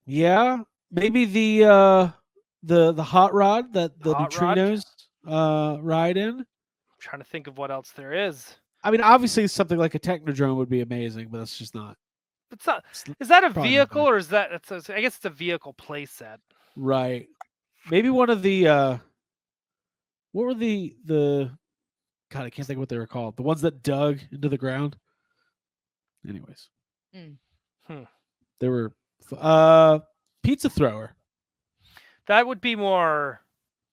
Yeah, maybe the hot rod that the Hot rod? neutrinos ride in. I'm trying to think of what else there is. I mean, obviously something like a Technodrome would be amazing, but that's just not It's not. it's Is that a probably not vehicle that. or is that? I guess it's a vehicle playset. Right. Maybe one of the what were the God, I can't think of what they were called. The ones that dug into the ground. Anyways. Hmm. They were pizza thrower. That would be more,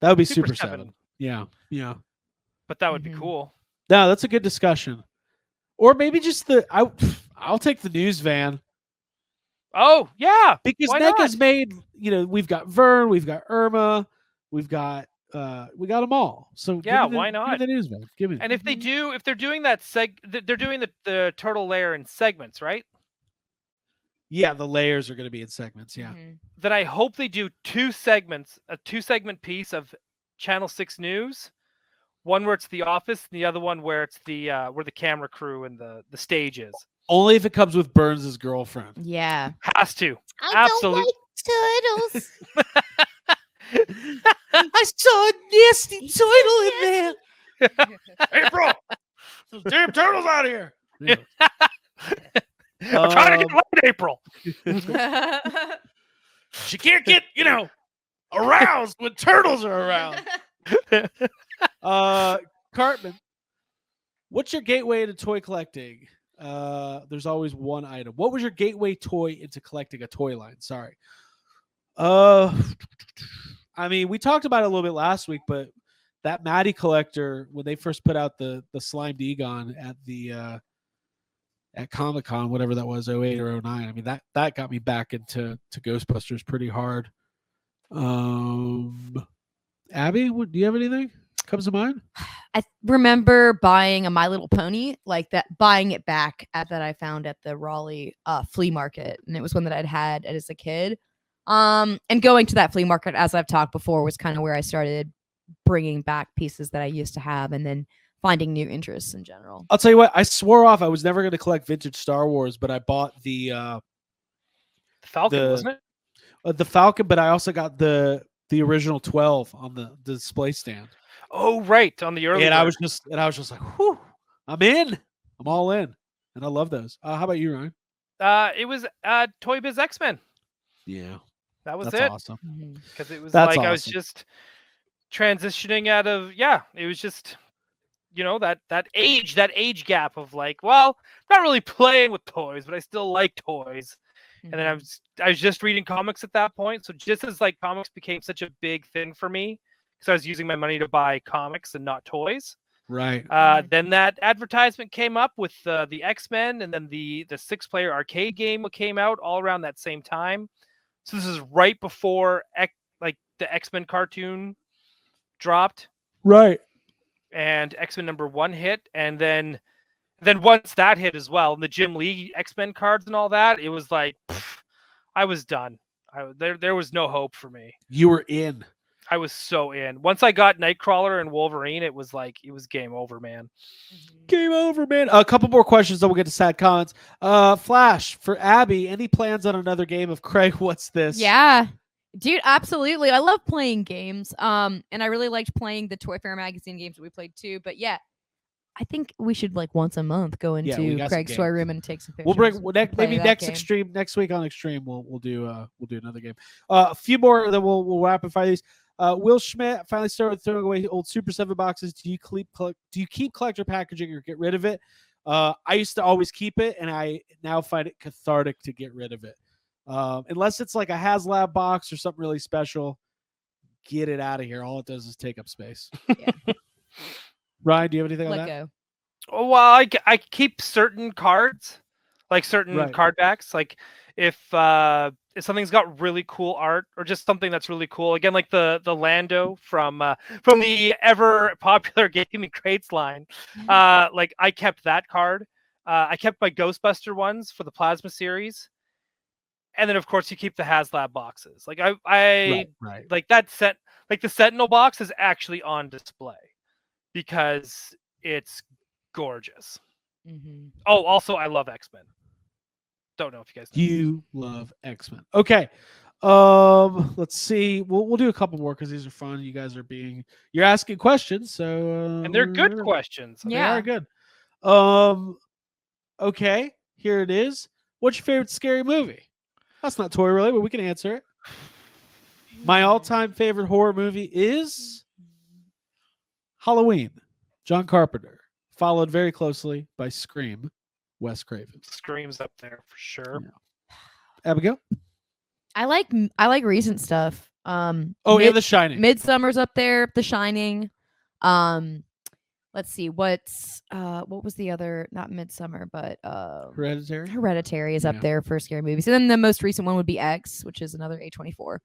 That would be Super Super 7. 7. Yeah. Yeah. but that would Mhm. be cool. No, that's a good discussion. Or maybe just I'll take the news van. Oh yeah, Because why NECA's not? made, we've got Vern, we've got Irma, we got them all. So Yeah, give me why give me not? the news van. Give me. And if they're doing that they're doing the turtle layer in segments, right? Yeah, the layers are going to be in segments. Yeah. Mhm. Then I hope they do 2 segments, a 2-segment piece of Channel 6 News. One where it's the office, and the other one where it's the where the camera crew and the stage is. Only if it comes with Burns' girlfriend. Yeah. Has to. I Absolute. don't like turtles. I saw a nasty turtle in there. April, Those damn turtles out of here. Yeah. I'm trying to get laid, April. She can't get, aroused when turtles are around. Cartman, what's your gateway into toy collecting? There's always one item. What was your gateway toy into collecting a toy line? Sorry. I mean, we talked about it a little bit last week, but that Maddie collector, when they first put out the slimed Egon at the at Comic-Con, whatever that was, 08 or 09. I mean, that got me back into Ghostbusters pretty hard. Abby, do you have anything comes to mind? I remember buying a My Little Pony, like that, buying it back that I found at the Raleigh flea market, and it was one that I'd had as a kid. And going to that flea market, as I've talked before, was kind of where I started bringing back pieces that I used to have, and then finding new interests in general. I'll tell you what, I swore off I was never going to collect vintage Star Wars, but I bought the Falcon, wasn't it? The Falcon, but I also got the original 12 on the display stand. Oh, right, on the early. And I bird. was just like, whew, I'm in. I'm all in. And I love those. How about you, Ryan? It was Toy Biz X-Men. Yeah. That was That's it. awesome. Because it was That's like I was awesome. just transitioning out of it was just that age gap of like, well, not really playing with toys, but I still like toys. And then I was just reading comics at that point. So just as like comics became such a big thing for me, because I was using my money to buy comics and not toys. Right. Then that advertisement came up with the X-Men, and then the 6-player arcade game came out all around that same time. So this is right before the X-Men cartoon dropped, Right. and X-Men #1 hit, and then once that hit as well, and the Jim Lee X-Men cards and all that, it was like I was done. There was no hope for me. You were in. I was so in. Once I got Nightcrawler and Wolverine, it was game over, man. Game over, man. A couple more questions, then we'll get to sad comments. Flash, for Abby, any plans on another game of Craig? What's this? Yeah. Dude, absolutely. I love playing games. And I really liked playing the Toy Fair magazine games that we played too. But yeah, I think we should once a month go we into got some Craig's toy games. room and take some pictures. We'll bring and play maybe that next game. Extreme next week on Extreme. We'll do another game. A few more, then we'll rapid fire these. Will Schmidt finally started throwing away old Super 7 boxes. Do you keep collector packaging or get rid of it? I used to always keep it, and I now find it cathartic to get rid of it. Unless it's like a HasLab box or something really special, get it out of here. All it does is take up space. Yeah. Ryan, do you have anything on Let that? go. Oh, well, I keep certain cards, like certain Right. card backs. Like if something's got really cool art, or just something that's really cool. Again, like the Lando from the ever popular Gaming Crates line. Like I kept that card. I kept my Ghostbuster ones for the Plasma series, and then of course you keep the HasLab boxes. Like I Right. like that set. Like the Sentinel box is actually on display because it's gorgeous. Mm-hmm. Oh, also I love X-Men. Don't know if you guys know. You love X-Men. Okay. Let's see. We'll do a couple more because these are fun. You guys you're asking questions, so And they're good questions. They Yeah. are good. Okay, here it is. What's your favorite scary movie? That's not toy related, but we can answer it. My all-time favorite horror movie is Halloween, John Carpenter, followed very closely by Scream, Wes Craven. Scream's up there for sure. Yeah. Abigail? I like recent stuff. And The Shining. Midsummer's up there. The Shining. Let's see. What was the other? Not Midsummer, but Hereditary. Hereditary is Yeah. up there for scary movies. And then the most recent one would be X, which is another A24.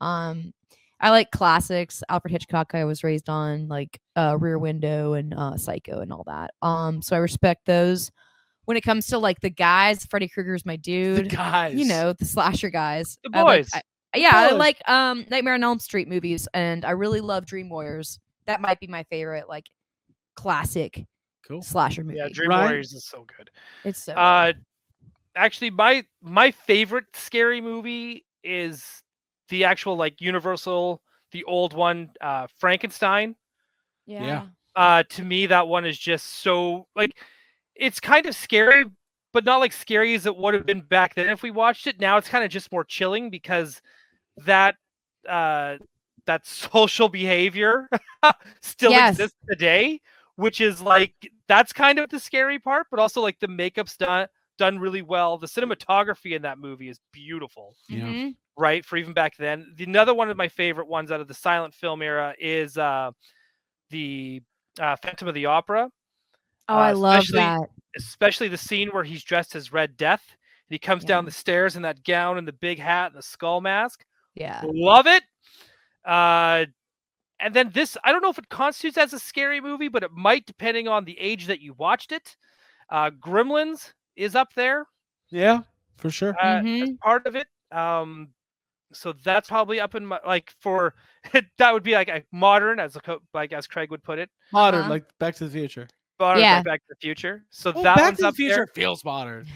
I like classics. Alfred Hitchcock I was raised on, like Rear Window and Psycho and all that. So I respect those. When it comes to like the guys, Freddy Krueger's my dude. The guys. You know, the slasher guys. The I like- boys. I boys. like Nightmare on Elm Street movies, and I really love Dream Warriors. That might be my favorite, like classic Cool. slasher movie. Yeah, Dream Ryan? Warriors is so good. It's so good. Actually, my favorite scary movie is the actual like Universal, the old one, Frankenstein. yeah. To me, that one is just so like it's kind of scary, but not like scary as it would have been back then if we watched it. Now it's kind of just more chilling because that social behavior still Yes. exists today, which is like that's kind of the scary part, but also like the makeup's done really well. The cinematography in that movie is beautiful. Yeah. Mhm. Right, for even back then. Another one of my favorite ones out of the silent film era is the Phantom of the Opera. Oh, I love especially- that. Especially the scene where he's dressed as Red Death. And he comes down Yeah. the stairs in that gown and the big hat and the skull mask. Yeah. Love it. And then this, I don't know if it constitutes as a scary movie, but it might depending on the age that you watched it. Gremlins is up there Yeah, for sure. as Mhm. part of it. So that's probably up in my like for that would be like a modern as as Craig would put it, Modern, Uh-huh. like Back to the Future. modern Yeah. like Back to the Future. So Well, that Back one's to the up Future there. feels modern.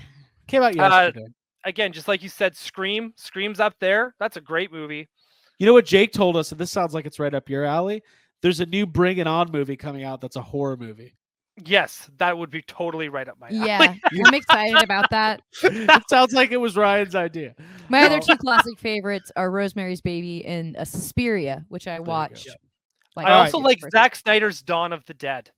Came out yesterday. Again, just like you said, Scream's up there. That's a great movie. You know what Jake told us, and this sounds like it's right up your alley. There's a new Bring It On movie coming out that's a horror movie. Yes, that would be totally right up my alley. Yeah. I'm excited about that. It sounds like it was Ryan's idea. My other Oh. two classic favorites are Rosemary's Baby and Suspiria, which I go. watched. Yep. Like, I All also right. like Zack Snyder's Dawn of the Dead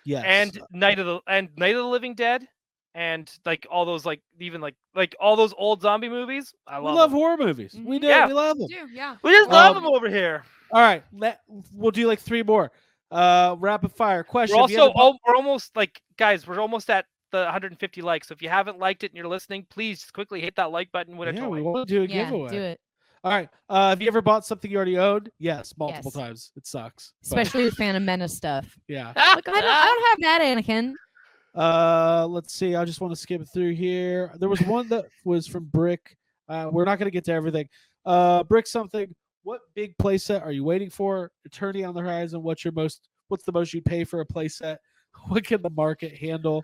Yes. and Night of the Living Dead and like all those like even like all those old zombie movies. I we love love them. horror movies. We Mhm. do. Yeah. We love them. Yeah. We just love Um, them over here. All right. We'll do like three more. Rapid fire question. We're If you had also to we're almost like guys, we're almost at the 150 likes. So if you haven't liked it and you're listening, please just quickly hit that like button. Win a yeah, we toy. want to do a Yeah. giveaway. Do it. All right. Have you ever bought something you already owned? Yes, multiple Yes. times. It sucks. but Especially with Phantom Menace stuff. yeah. Look, I don't have that, Anakin. Let's see. I just want to skip through here. There was one that was from Brick. We're not going to get to everything. Brick something. What big playset are you waiting for? Eternity on the horizon. What's the most you'd pay for a playset? What can the market handle?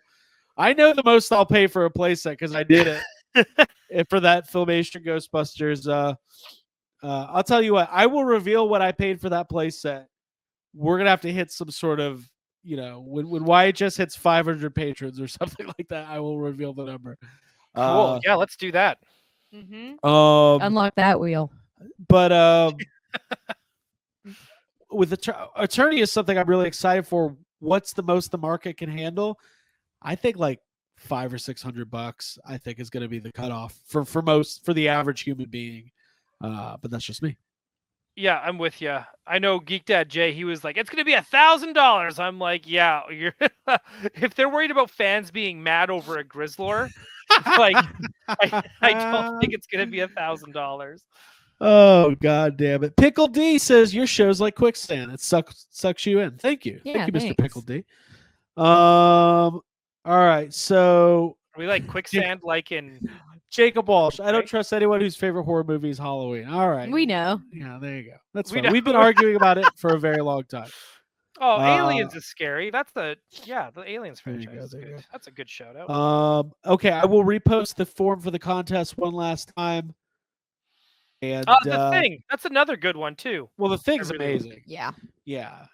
I know the most I'll pay for a playset because I did it. And for that Filmation Ghostbusters. I'll tell you what. I will reveal what I paid for that playset. We're gonna have to hit some sort of, when YHS hits 500 patrons or something like that, I will reveal the number. Cool. Yeah, let's do that. Mm-hmm. Um, Unlock that wheel. but with Attorney is something I'm really excited for. What's the most the market can handle? I think like $500 or $600. I think is going to be the cutoff for the average human being. But that's just me. Yeah, I'm with you. I know Geek Dad Jay. He was like, "It's gonna be $1,000." I'm like, "Yeah, you're." If they're worried about fans being mad over a Grizzlor, like, I don't think it's gonna be $1,000. Oh god damn it! Pickle D says your show's like quicksand. It sucks you in. Thank you, Yeah, thank you, Mr. thanks. Pickle D. All right, so Are we like quicksand, like in? Jacob Walsh. I don't Right. trust anyone whose favorite horror movie is Halloween. All right, We know. yeah, there you go. That's We fine. know. We've been arguing about it for a very long time. Oh, Aliens is scary. That's the Aliens There you franchise go, is there you good. go. That's a good shout out. Okay, I will repost the form for the contest one last time. And The Thing. That's another good one too. well, the thing's really- amazing. Yeah. Yeah.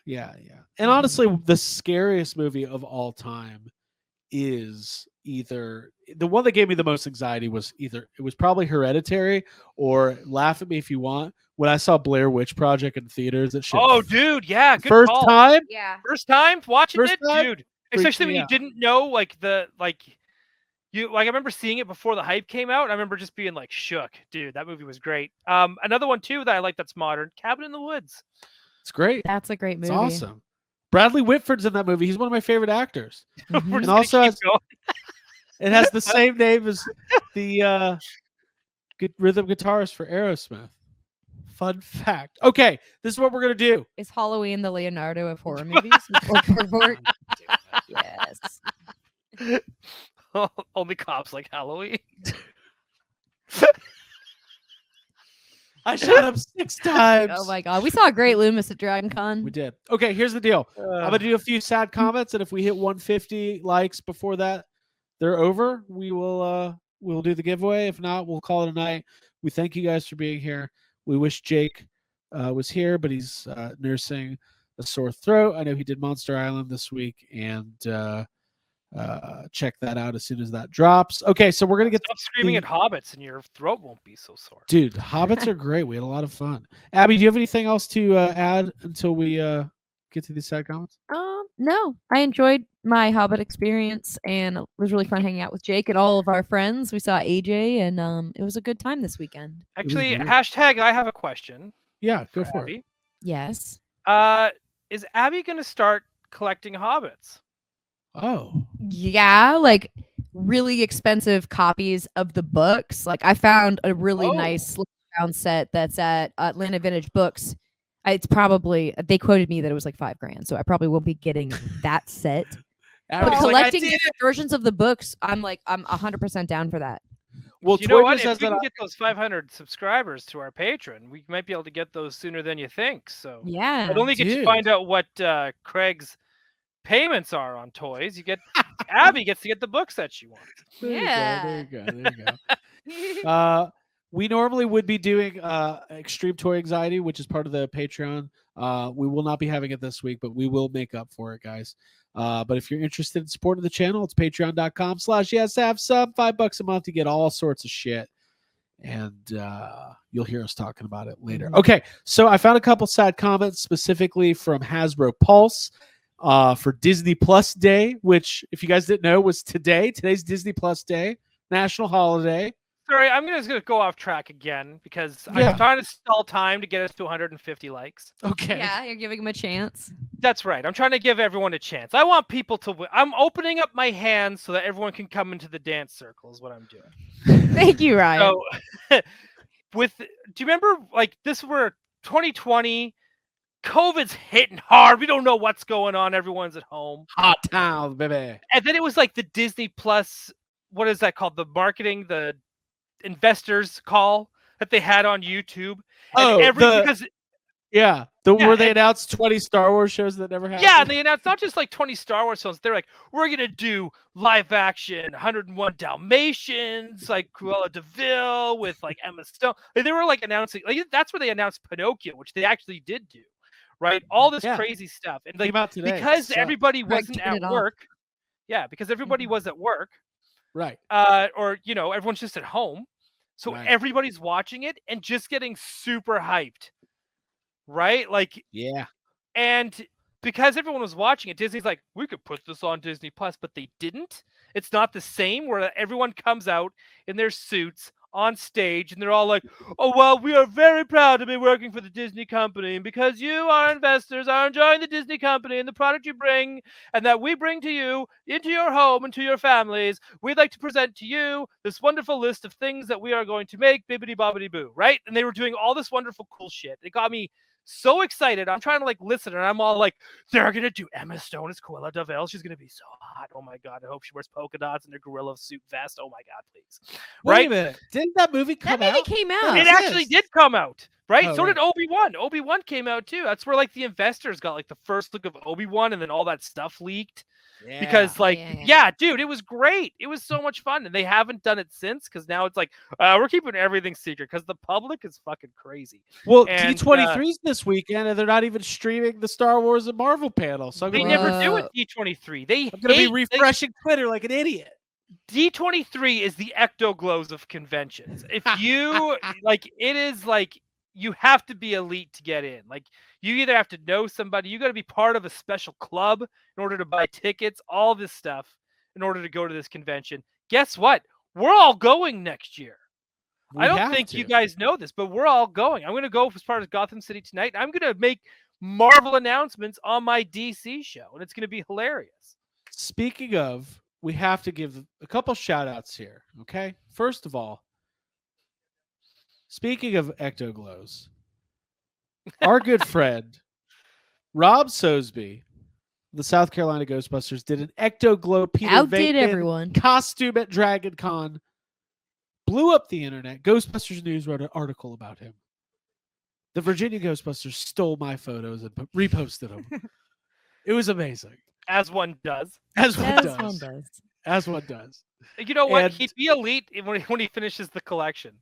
And honestly, the scariest movie of all time is either the one that gave me the most anxiety was either it was probably Hereditary or Laugh at Me If You Want when I saw Blair Witch Project in theaters. That shit. Oh, dude, yeah, good first call. time. Yeah. First time watching First it, time? dude. Freaked Especially me when you out. didn't know I remember seeing it before the hype came out. I remember just being like shook, dude. That movie was great. Another one too that I like that's modern, Cabin in the Woods. It's great. That's a great It's movie. awesome. Bradley Whitford's in that movie. He's one of my favorite actors. We're Mhm. just And gonna also keep has- going. It has the same name as the good rhythm guitarist for Aerosmith. Fun fact. Okay, this is what we're gonna do. Is Halloween the Leonardo of horror movies? Or- yes. Only cops like Halloween. I shot him 6 times. Oh my god. We saw a great Loomis at Dragon Con. We did. Okay, here's the deal. I'm gonna do a few sad comments, and if we hit 150 likes before that, they're over. We'll do the giveaway. If not, we'll call it a night. We thank you guys for being here. We wish Jake was here, but he's nursing a sore throat. I know he did Monster Island this week, and check that out as soon as that drops. Okay, so we're gonna get Stop screaming the- at hobbits and your throat won't be so sore. dude. Hobbits are great. We had a lot of fun. Abby, do you have anything else to add until we get to these sad comments? No. I enjoyed my Hobbit experience and it was really fun hanging out with Jake and all of our friends. We saw AJ and it was a good time this weekend. Actually, great. hashtag I have a question. Yeah, go for it. Abby. Yes. Is Abby gonna start collecting hobbits? Oh. Yeah, like really expensive copies of the books. Like I found a really nice brown set that's at Atlanta Vintage Books. It's probably they quoted me that it was like $5,000, so I probably won't be getting that set. But Abby's like, collecting different versions of the books, I'm 100% down for that. well, You know Toy what? Biz If has we that can get those 500 subscribers to our Patreon, we might be able to get those sooner than you think. So Yeah. not only get you dude. find out what Craig's payments are on toys, you get Abby gets to get the books that she wants. There you go, Yeah. there you go. We normally would be doing Extreme Toy Anxiety, which is part of the Patreon. We will not be having it this week, but we will make up for it, guys. But if you're interested in supporting the channel, it's patreon.com/yes have some. $5 a month to get all sorts of shit. And you'll hear us talking about it later. Okay, so I found a couple sad comments specifically from Hasbro Pulse for Disney Plus Day, which, if you guys didn't know, was today. Today's Disney Plus Day, national holiday. Sorry, I'm just gonna go off track again because Yeah. I'm trying to stall time to get us to 150 likes. Okay. Yeah, you're giving him a chance. That's right. I'm trying to give everyone a chance. I want people to win. I'm opening up my hands so that everyone can come into the dance circle is what I'm doing. Thank you, Ryan. So do you remember like this were 2020, COVID's hitting hard. We don't know what's going on. Everyone's at home. Hot town, baby. And then it was like the Disney Plus, what is that called? The marketing, the investors call that they had on YouTube. And because Yeah, Yeah, where they and- announced 20 Star Wars shows that never happened. yeah, and they announced not just like 20 Star Wars films. They're like, we're gonna do live action 101 Dalmatians, like Cruella de Vil with like Emma Stone. Like, they were like announcing, like that's where they announced Pinocchio, which they actually did do, right? All this Yeah. crazy stuff, and like Came out today. because So- everybody Greg wasn't turned at it off. work. Yeah, because everybody was at work, right. or everyone's just at home, so Right. everybody's watching it and just getting super hyped, right? Like. Yeah. And because everyone was watching it, Disney's like, we could put this on Disney Plus, but they didn't. It's not the same where everyone comes out in their suits on stage, and they're all like, "Oh well, we are very proud to be working for the Disney company, and because you, our investors, are enjoying the Disney company and the product you bring, and that we bring to you into your home and to your families, we'd like to present to you this wonderful list of things that we are going to make, bibbidi bobbidi boo," right? And they were doing all this wonderful cool shit. It got me so excited. I'm trying to like listen, and I'm all like, they're gonna do Emma Stone as Cruella de Vil. She's gonna be so hot. Oh my god! I hope she wears polka dots and her gorilla suit vest. Oh my god, please! Wait Right? a minute. Didn't that movie come That movie out? came What out. is It actually this? did come out, right? Oh, So right. did Obi-Wan. Obi-Wan came out too. That's where like the investors got like the first look of Obi-Wan, and then all that stuff leaked. Because like Yeah. dude, it was great. It was so much fun, and they haven't done it since, because now it's like we're keeping everything secret because the public is fucking crazy. Well, And, D23's this weekend, and they're not even streaming the Star Wars and Marvel panel. So I'm They gonna, never do Whoa. it D23. They I'm gonna be hate- refreshing Twitter like an idiot. D23 is the ectoglows of conventions. If you like, it is like you have to be elite to get in. Like you either have to know somebody, you got to be part of a special club in order to buy tickets, all this stuff in order to go to this convention. Guess what? We're all going next year. I We don't have think to. you guys know this, but we're all going. I'm going to go as part of Gotham City tonight. I'm going to make Marvel announcements on my DC show, and it's going to be hilarious. Speaking of, we have to give a couple shout outs here. Okay. First of all, speaking of ectoglows, our good friend Rob Sosby, the South Carolina Ghostbusters, did an ectoglow Peter Outdid Venkman everyone. costume at Dragon Con, blew up the internet. Ghostbusters News wrote an article about him. The Virginia Ghostbusters stole my photos and reposted them. It was amazing. As one does. As one As does. one does. As one does. You know what? And- He'd be elite when he finishes the collection.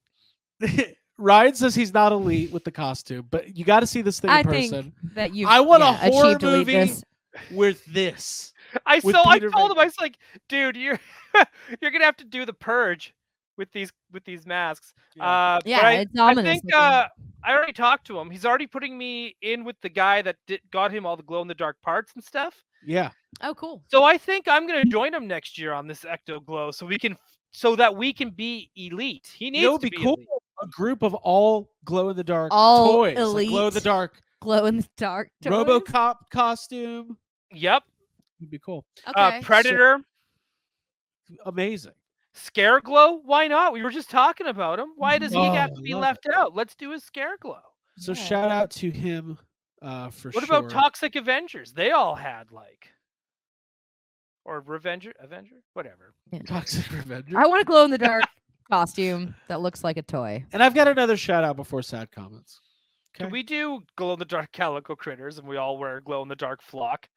Ryan says he's not elite with the costume, but you got to see this thing in I person. think that you. I want a horror achieved elite movie this. with this. I With told Peter him, I was Venkman. like, dude, you're gonna have to do the purge with these masks. Yeah. But Yeah, it's ominous I think looking. I already talked to him. He's already putting me in with the guy that got him all the glow in the dark parts and stuff. Yeah. Oh, cool. So I think I'm gonna join him next year on this ecto glow, so that we can be elite. He needs You know, it'd to be be cool. elite. A group of all glow in the dark All toys. Like elite. glow in the dark Glow in the dark. toys? RoboCop costume. Yep. Would be cool. Okay. Predator, Amazing. Scare Glow. Why not? We were just talking about him. Why does he have Oh, to be love left out? Let's do a Scare Glow. So Yeah. shout out to him for What sure. about Toxic Avengers? They all had like, or Avenger, whatever. Toxic Revenger? I want a glow in the dark costume that looks like a toy. And I've got another shout out before sad comments. Can Okay. we do glow in the dark calico critters and we all wear glow in the dark flock?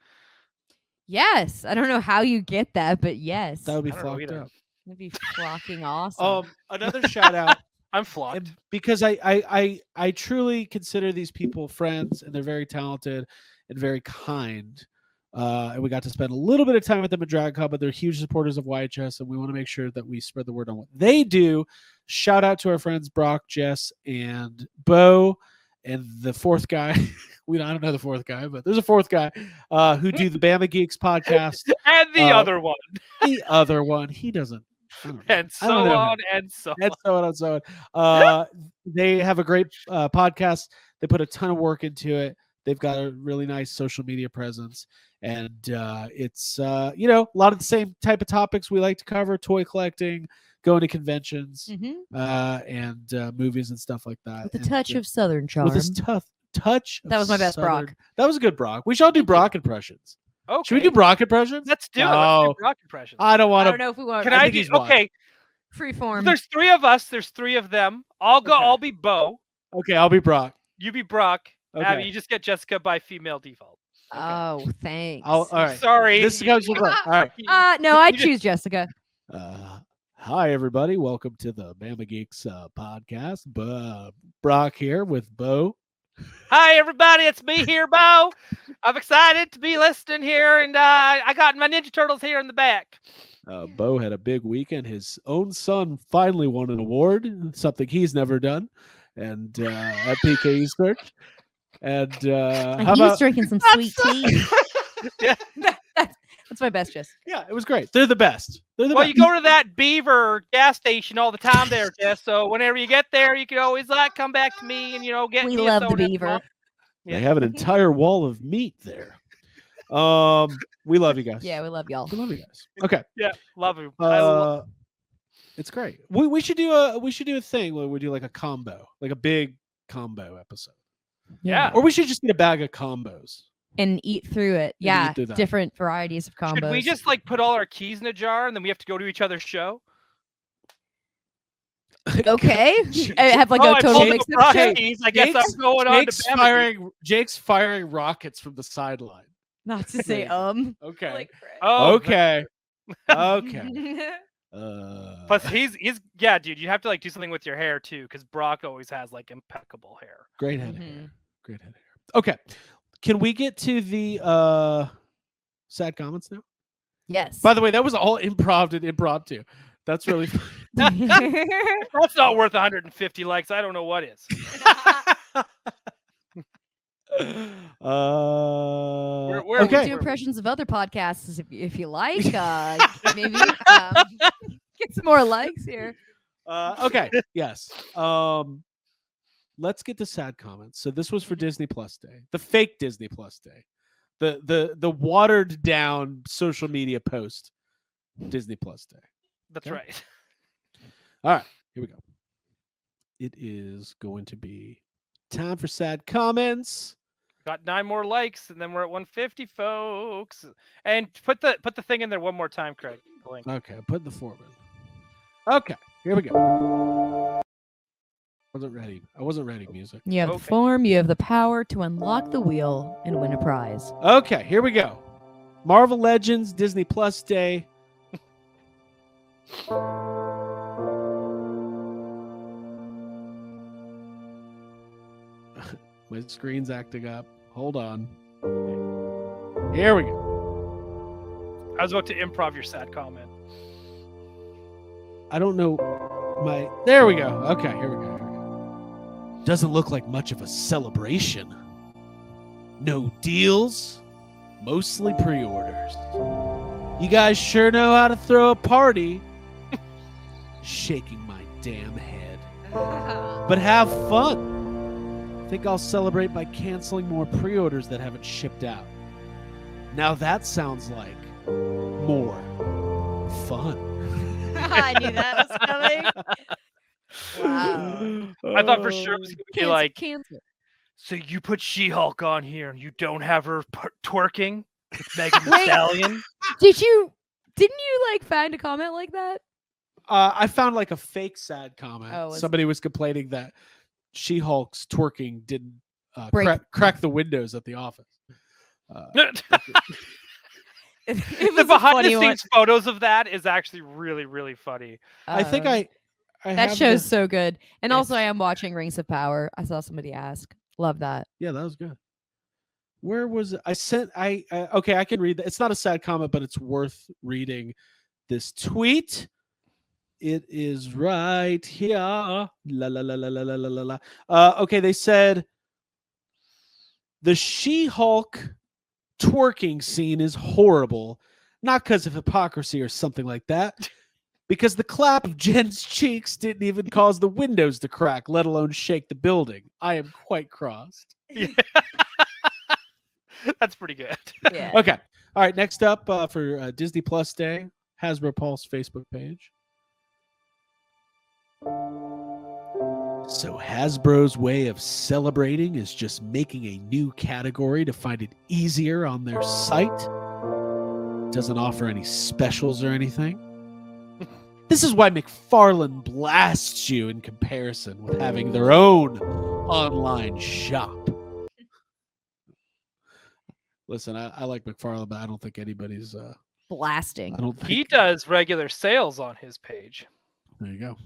Yes. I don't know how you get that, but yes. That would be I don't know flocked either. up. That'd be flocking awesome. Another shout out. I'm flocked. And because I truly consider these people friends, and they're very talented and very kind. And we got to spend a little bit of time with them at DragCon, but they're huge supporters of YHS, and we want to make sure that we spread the word on what they do. Shout out to our friends Brock, Jess, and Bo, and the fourth guy. I don't know the fourth guy, but there's a fourth guy who do the Bama Geeks podcast. And the other one. The other one, he doesn't. I don't know. And I don't so know on him. and so on. And so on and so on. They have a great podcast. They put a ton of work into it. They've got a really nice social media presence. And it's, a lot of the same type of topics we like to cover: toy collecting, going to conventions, and movies and stuff like that. With a And, touch of Southern charm. with this touch. That was my best Brock. That was a good Brock. We should all do Brock impressions. Okay. Should we do Brock impressions? Let's do it. No. Let's do Brock impressions. I don't I want don't to. know if we want Can I I think do? he's washed. Okay. freeform. There's 3 of us. There's 3 of them. I'll go. Okay. I'll be Bo. Okay, I'll be Brock. You be Brock. Abby, Okay. you just get Jessica by female default. Oh, thanks. All right. Sorry. This comes from Brock. All right. No, I You just- choose Jessica. Hi, everybody. Welcome to the Bama Geeks podcast. Brock here with Bo. Hi, everybody. It's me here, Bo. I'm excited to be listening here, and I got my Ninja Turtles here in the back. Bo had a big weekend. His own son finally won an award, something he's never done, and at PK Esports. And And how he's about drinking some sweet tea. Yeah. That's That's my best, Jess. Yeah, it was great. They're the best. They're the Well, best. you go to that Beaver gas station all the time there, Jess. So whenever you get there, you can always come back to me and get We me a love the soda. Beaver. They have an entire wall of meat there. We love you guys. Yeah, we love y'all. We love you guys. Okay. Yeah, love you. It's great. We should do a thing where we do like a combo, like a big combo episode. Yeah. Or we should just get a bag of combos. And eat through it. And Yeah, eat through that. different varieties of combos. Should we just put all our keys in a jar and then we have to go to each other's show? Okay. I have like Oh, a I total pulled mix the up show. keys. I guess I'm going on to Jake's firing rockets from the sideline. Not to say Okay. Like, Oh, Okay. Okay. Plus, he's yeah, dude. You have to do something with your hair too, because Brock always has impeccable hair. Great head of hair. Great head of hair. Okay. Can we get to the sad comments now? Yes. By the way, that was all improv and impromptu. That's really fun. That's not worth 150 likes. I don't know what is. We Okay. do impressions of other podcasts if you like. Maybe get some more likes here. Okay. Yes. Let's get to sad comments. So this was for Disney Plus Day, the fake Disney Plus Day, the watered down social media post Disney Plus Day. That's Okay. right. All right, here we go. It is going to be time for sad comments. Got 9 more likes, and then we're at 150, folks. And put the thing in there one more time, Craig. The link. Okay, I'm putting the form in. Okay, here we go. I wasn't ready, music. You have Okay. the form, you have the power to unlock the wheel and win a prize. Okay, here we go. Marvel Legends, Disney Plus Day. My screen's acting up. Hold on. Here we go. I was about to improv your sad comment. I don't know my. There we go. Okay, here we go. Doesn't look like much of a celebration. No deals, mostly pre-orders. You guys sure know how to throw a party. Shaking my damn head. But have fun. Think I'll celebrate by canceling more pre-orders that haven't shipped out. Now that sounds like more fun. I knew that was coming. Wow. I thought for sure it was going to be Cancel. so you put She-Hulk on here and you don't have her twerking with Megan Thee Stallion? Didn't you find a comment like that? I found like a fake sad comment. Oh, was Somebody was complaining that She-Hulk's twerking didn't crack the windows at the office. It The was a behind funny the one. scenes photos of that is actually really, really funny. I think I that have show's the- so good. And also I It's- am watching Rings of Power. I saw somebody ask. Love that. Yeah, that was good. Where was it? Okay, I can read that. It's not a sad comment, but it's worth reading this tweet. It is right here. La la la la la la la la. Okay, they said the She-Hulk twerking scene is horrible, not because of hypocrisy or something like that, because the clap of Jen's cheeks didn't even cause the windows to crack, let alone shake the building. I am quite crossed. Yeah. That's pretty good. Yeah. Okay. All right. Next up for Disney Plus Day, Hasbro Pulse Facebook page. So Hasbro's way of celebrating is just making a new category to find it easier on their site. Doesn't offer any specials or anything. This is why McFarlane blasts you in comparison with having their own online shop. Listen, I like McFarlane, but I don't think anybody's Blasting. I don't think He does regular sales on his page. There you go.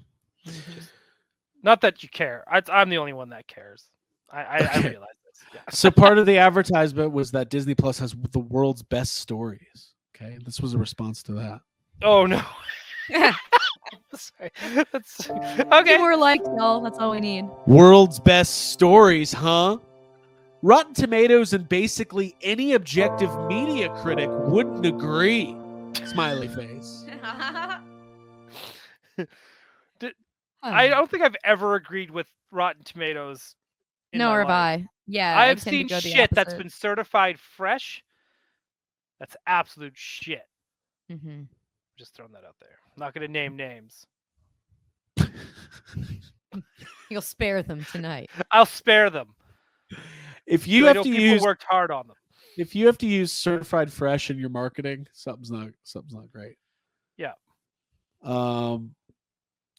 Not that you care. I'm the only one that cares. I Okay. realize this. Yeah. So part of the advertisement was that Disney Plus has the world's best stories. Okay, this was a response to that. Oh no. Sorry. That's okay. More likes, y'all. That's all we need. World's best stories, huh? Rotten Tomatoes and basically any objective media critic wouldn't agree. Smiley face. I don't think I've ever agreed with Rotten Tomatoes. in my Nor have life. I. Yeah, I've tend to seen go the shit that's opposite. been certified fresh. That's absolute shit. Mhm. Just throwing that out there. I'm not going to name names. You'll spare them tonight. I'll spare them. If you I have know to people use worked hard on them. if you have to use certified fresh in your marketing, something's not great. Yeah.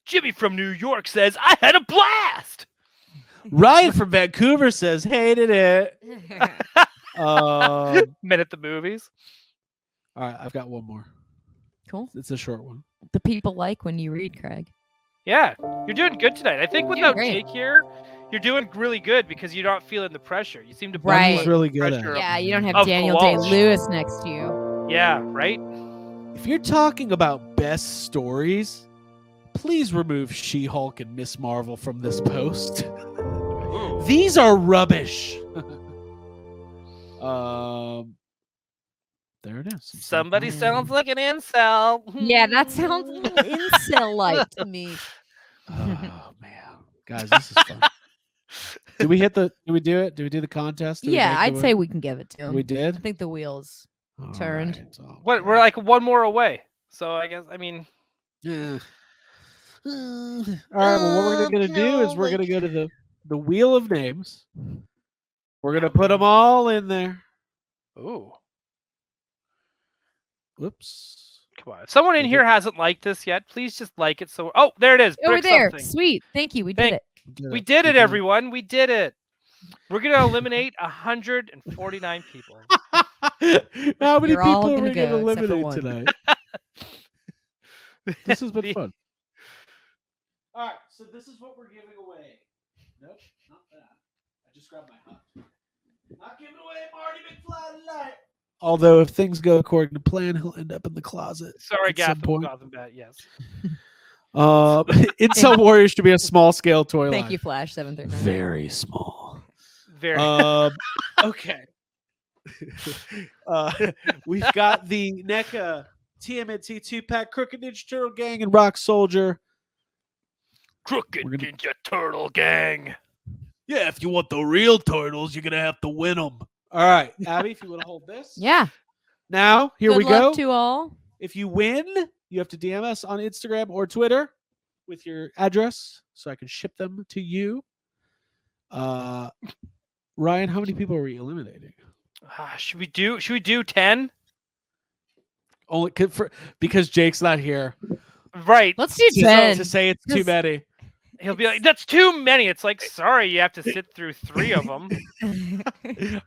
Jimmy from New York says, I had a blast. Ryan from Vancouver says hated it. Men at the movies. All right, I've got one more. Cool. It's a short one. The people like when you read, Craig. Yeah, you're doing good tonight. I think Doing without great. Jake here, you're doing really good because you're not feeling the pressure. You seem to Right. He's really good at pressure it. Yeah, you don't have Of Daniel Kowalski. Day-Lewis next to you. Yeah, right? If you're talking about best stories, please remove She-Hulk and Miss Marvel from this post. These are rubbish. There it is. Somebody sounds like an incel. Yeah, that sounds a little incel-like to me. Oh man, guys, this is fun. Did we do it? Did we do the contest? Did we Yeah, make I'd the say win? we can give it to him. We I did. think the wheels. All turned. right, so- What? We're like one more away. So I guess, I mean, Yeah. All right. Well, what we're gonna do is we're gonna go to the wheel of names. We're gonna put them all in there. ooh, Whoops. come on. If someone in Okay. here hasn't liked this yet, please just like it. So, oh, there it is. Over Brick there. something. Sweet. Thank you. We did Thank- it. We did it, everyone. We did it. We're going to eliminate 149 people. How many You're all people are gonna we gonna go, except for eliminate one. tonight? This has been The- fun. All right, so this is what we're giving away. Nope, not that. I just grabbed my hut. Not giving away Marty McFly tonight. Although if things go according to plan, he'll end up in the closet. Sorry, at some point. Gotham Bat, yes. Incel Warriors should be a small scale toy line. Thank you, Flash 739. Very small. Very. Okay. We've got the NECA TMNT 2-pack Crooked Ninja Turtle Gang and Rock Soldier. Crooked we're gonna- Ninja Turtle Gang. Yeah, if you want the real turtles, you're gonna have to win them. All right, Abby, if you want to hold this. Yeah. Now, here Good we go. luck to all. If you win, you have to DM us on Instagram or Twitter with your address so I can ship them to you. Ryan, how many people are we eliminating? Should we do 10? Only because Jake's not here. Right. Let's do To 10. say it's too Just- many. He'll be like, that's too many. It's like, sorry, you have to sit through 3 of them.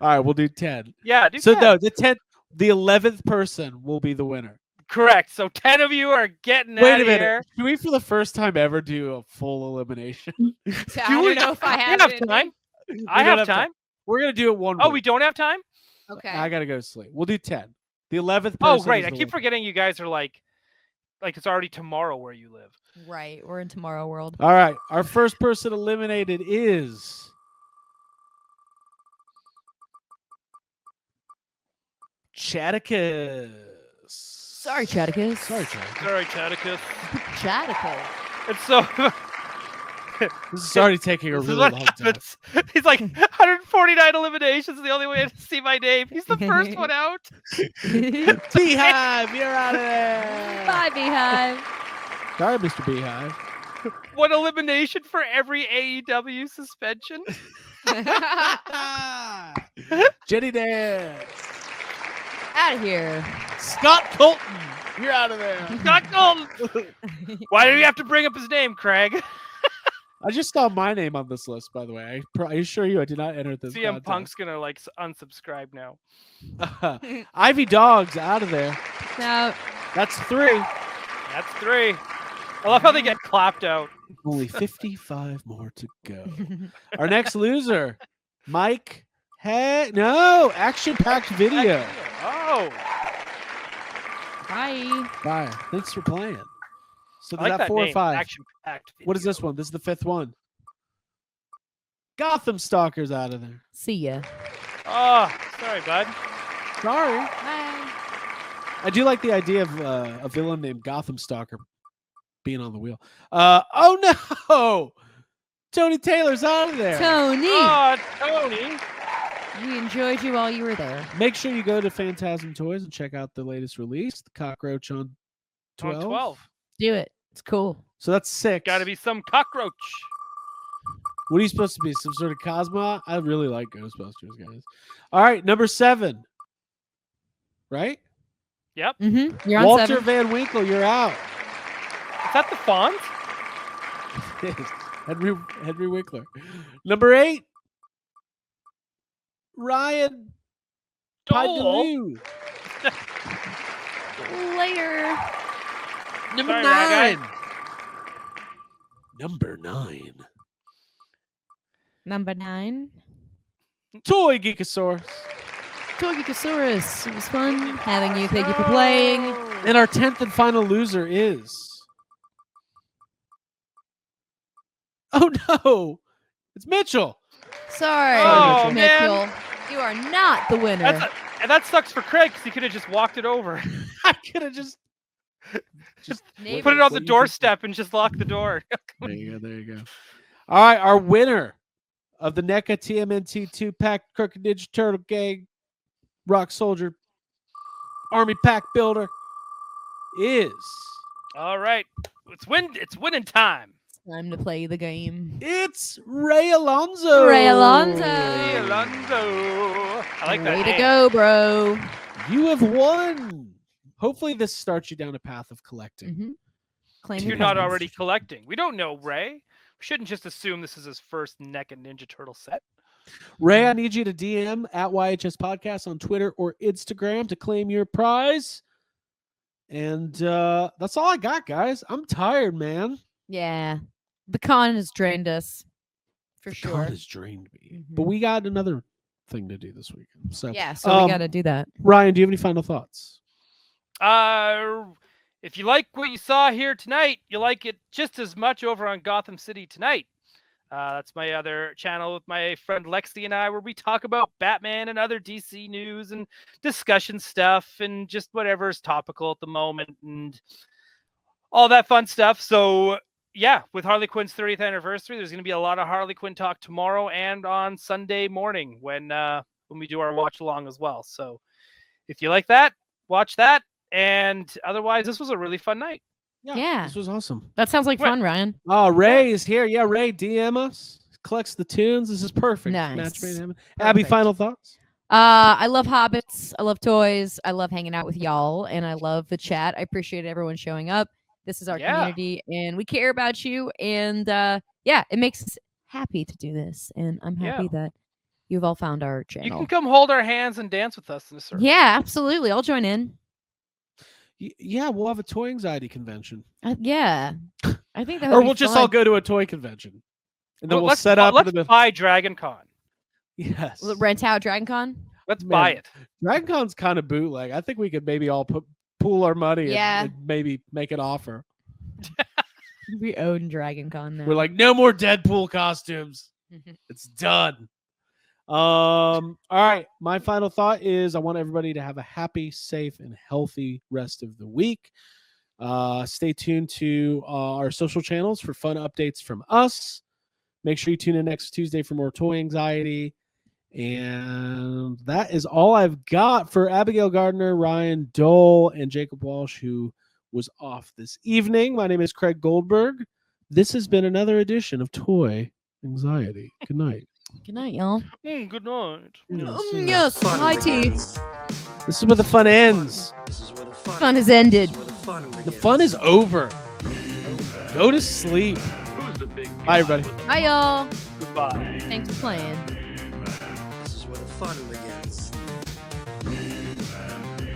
All right, we'll do 10. Yeah, do So 10. no, the 11th person will be the winner. Correct. So 10 of you are getting Wait out a of minute. here. Should we, for the first time ever, do a full elimination? I don't know if I have have it. time. We I don't have time. We're gonna do it one. Oh, week. we don't have time? Okay. I gotta go to sleep. We'll do 10. The 11th person. Oh, is right. the I keep winner. forgetting you guys are like it's already tomorrow where you live. Right. We're in Tomorrow World. All right. Our first person eliminated is Chaticus. Sorry, Chaticus. Sorry, Chaticus. Sorry, Chaticus. Chaticus. It's so This is already taking a this is really what long time. happens. He's like 149 eliminations. The only way to see my name. He's the first one out. Beehive, you're out of there. Bye, Beehive. Sorry, Mr. Beehive. One elimination for every AEW suspension. Jenny Dance. Out of here. Scott Colton, you're out of there. Scott Golden. Why do you have to bring up his name, Craig? I just saw my name on this list, by the way. I assure you I did not enter this. CM Punk's gonna like unsubscribe now. contest. Ivy Dog's out of there. Now, That's 3. That's 3. I love how they get clapped out. Only 55 more to go. Our next loser, Mike. No, action-packed video. Oh, bye. Bye. Thanks for playing. So I they like got that 4 or name. 5. Action-packed What is video. this one? This is the 5th one. Gotham Stalker's out of there. See ya. Oh, sorry, bud. Sorry. Bye. I do like the idea of a villain named Gotham Stalker being on the wheel. Oh no! Tony Taylor's out of there. Tony, Oh, Tony. we enjoyed you while you were there. Make sure you go to Phantasm Toys and check out the latest release, the Cockroach on 12. On 12. Do it. It's cool. So that's 6. Got to be some cockroach. What are you supposed to be? Some sort of Cosmo? I really like Ghostbusters, guys. All right, number 7. Right? Yep. Mm-hmm. You're on Walter 7. Van Winkle, you're out. Is that the font? Henry Winkler. Number 8. Ryan Dole. Padaloo. Later. Number Sorry, that 9. Number 9. Number 9. Toy Geekosaurus. Torgekosaurus. It was fun having you. Thank you for playing. And our 10th and final loser is. Oh no! It's Mitchell. Sorry, Oh, Mitchell. man. You are not the winner. And that sucks for Craig because he could have just walked it over. I could have just Maybe. Put it on What the do you think? doorstep and just lock the door. There you go. There you go. All right, our winner of the NECA TMNT 2-pack Crooked Ninja Turtle Gang Rock Soldier Army Pack Builder is All right. It's winning time. Time to play the game. it's Ray Alonso. Ray Alonso. Hey, Alonso. I like that Way to name. go, bro. You have won. Hopefully, this starts you down a path of collecting. Mm-hmm. Claim You're your not patents. already collecting. We don't know Ray. We shouldn't just assume this is his first NECA Ninja Turtle set. Ray, I need you to DM at YHS Podcast on Twitter or Instagram to claim your prize. And that's all I got, guys. I'm tired, man. Yeah. The con has drained us. For The sure. con has drained me. Mhm. But we got another thing to do this weekend. So, Yeah, so we got to do that. Ryan, do you have any final thoughts? If you like what you saw here tonight, you like it just as much over on Gotham City Tonight. That's my other channel with my friend Lexi and I, where we talk about Batman and other DC news and discussion stuff and just whatever is topical at the moment and all that fun stuff. So yeah, with Harley Quinn's 30th anniversary, there's going to be a lot of Harley Quinn talk tomorrow and on Sunday morning when we do our watch along as well. So if you like that, watch that. And otherwise, this was a really fun night. Yeah. This was awesome. That sounds like Right. fun, Ryan. Oh, Ray is here. Yeah, Ray, DM us. Collects the tunes. This is perfect. Nice. Match made in heaven. Abby, Perfect. final thoughts? I love hobbits. I love toys. I love hanging out with y'all, and I love the chat. I appreciate everyone showing up. This is our Yeah. community, and we care about you. And yeah, it makes us happy to do this, and I'm happy that you've all found our channel. You can come hold our hands and dance with us in the circle. Yeah, absolutely. I'll join in. Yeah, we'll have a toy anxiety convention. Yeah, I think that. Or would be we'll just all fun. go to a toy convention. And then we'll let's set up Let's in the buy Dragon Con. Yes. Rent out Dragon Con. Let's Man. buy it. Dragon Con's kind of bootleg. I think we could maybe all pool our money Yeah. and maybe make an offer. We own Dragon Con now. We're like, no more Deadpool costumes. It's done. All right. My final thought is I want everybody to have a happy, safe, and healthy rest of the week. Stay tuned to our social channels for fun updates from us. Make sure you tune in next Tuesday for more toy anxiety. And that is all I've got for Abigail Gardner, Ryan Dole, and Jacob Walsh, who was off this evening. My name is Craig Goldberg. This has been another edition of Toy Anxiety. Good night. Good night, y'all. Good night. Yes, Fun hi T. begins. This is where the fun ends. This is where the fun. Fun has ended. This is where the fun begins. The fun is over. Go to sleep. Who's the big Bye, guy everybody. with the Bye, y'all. Goodbye. Thanks for playing.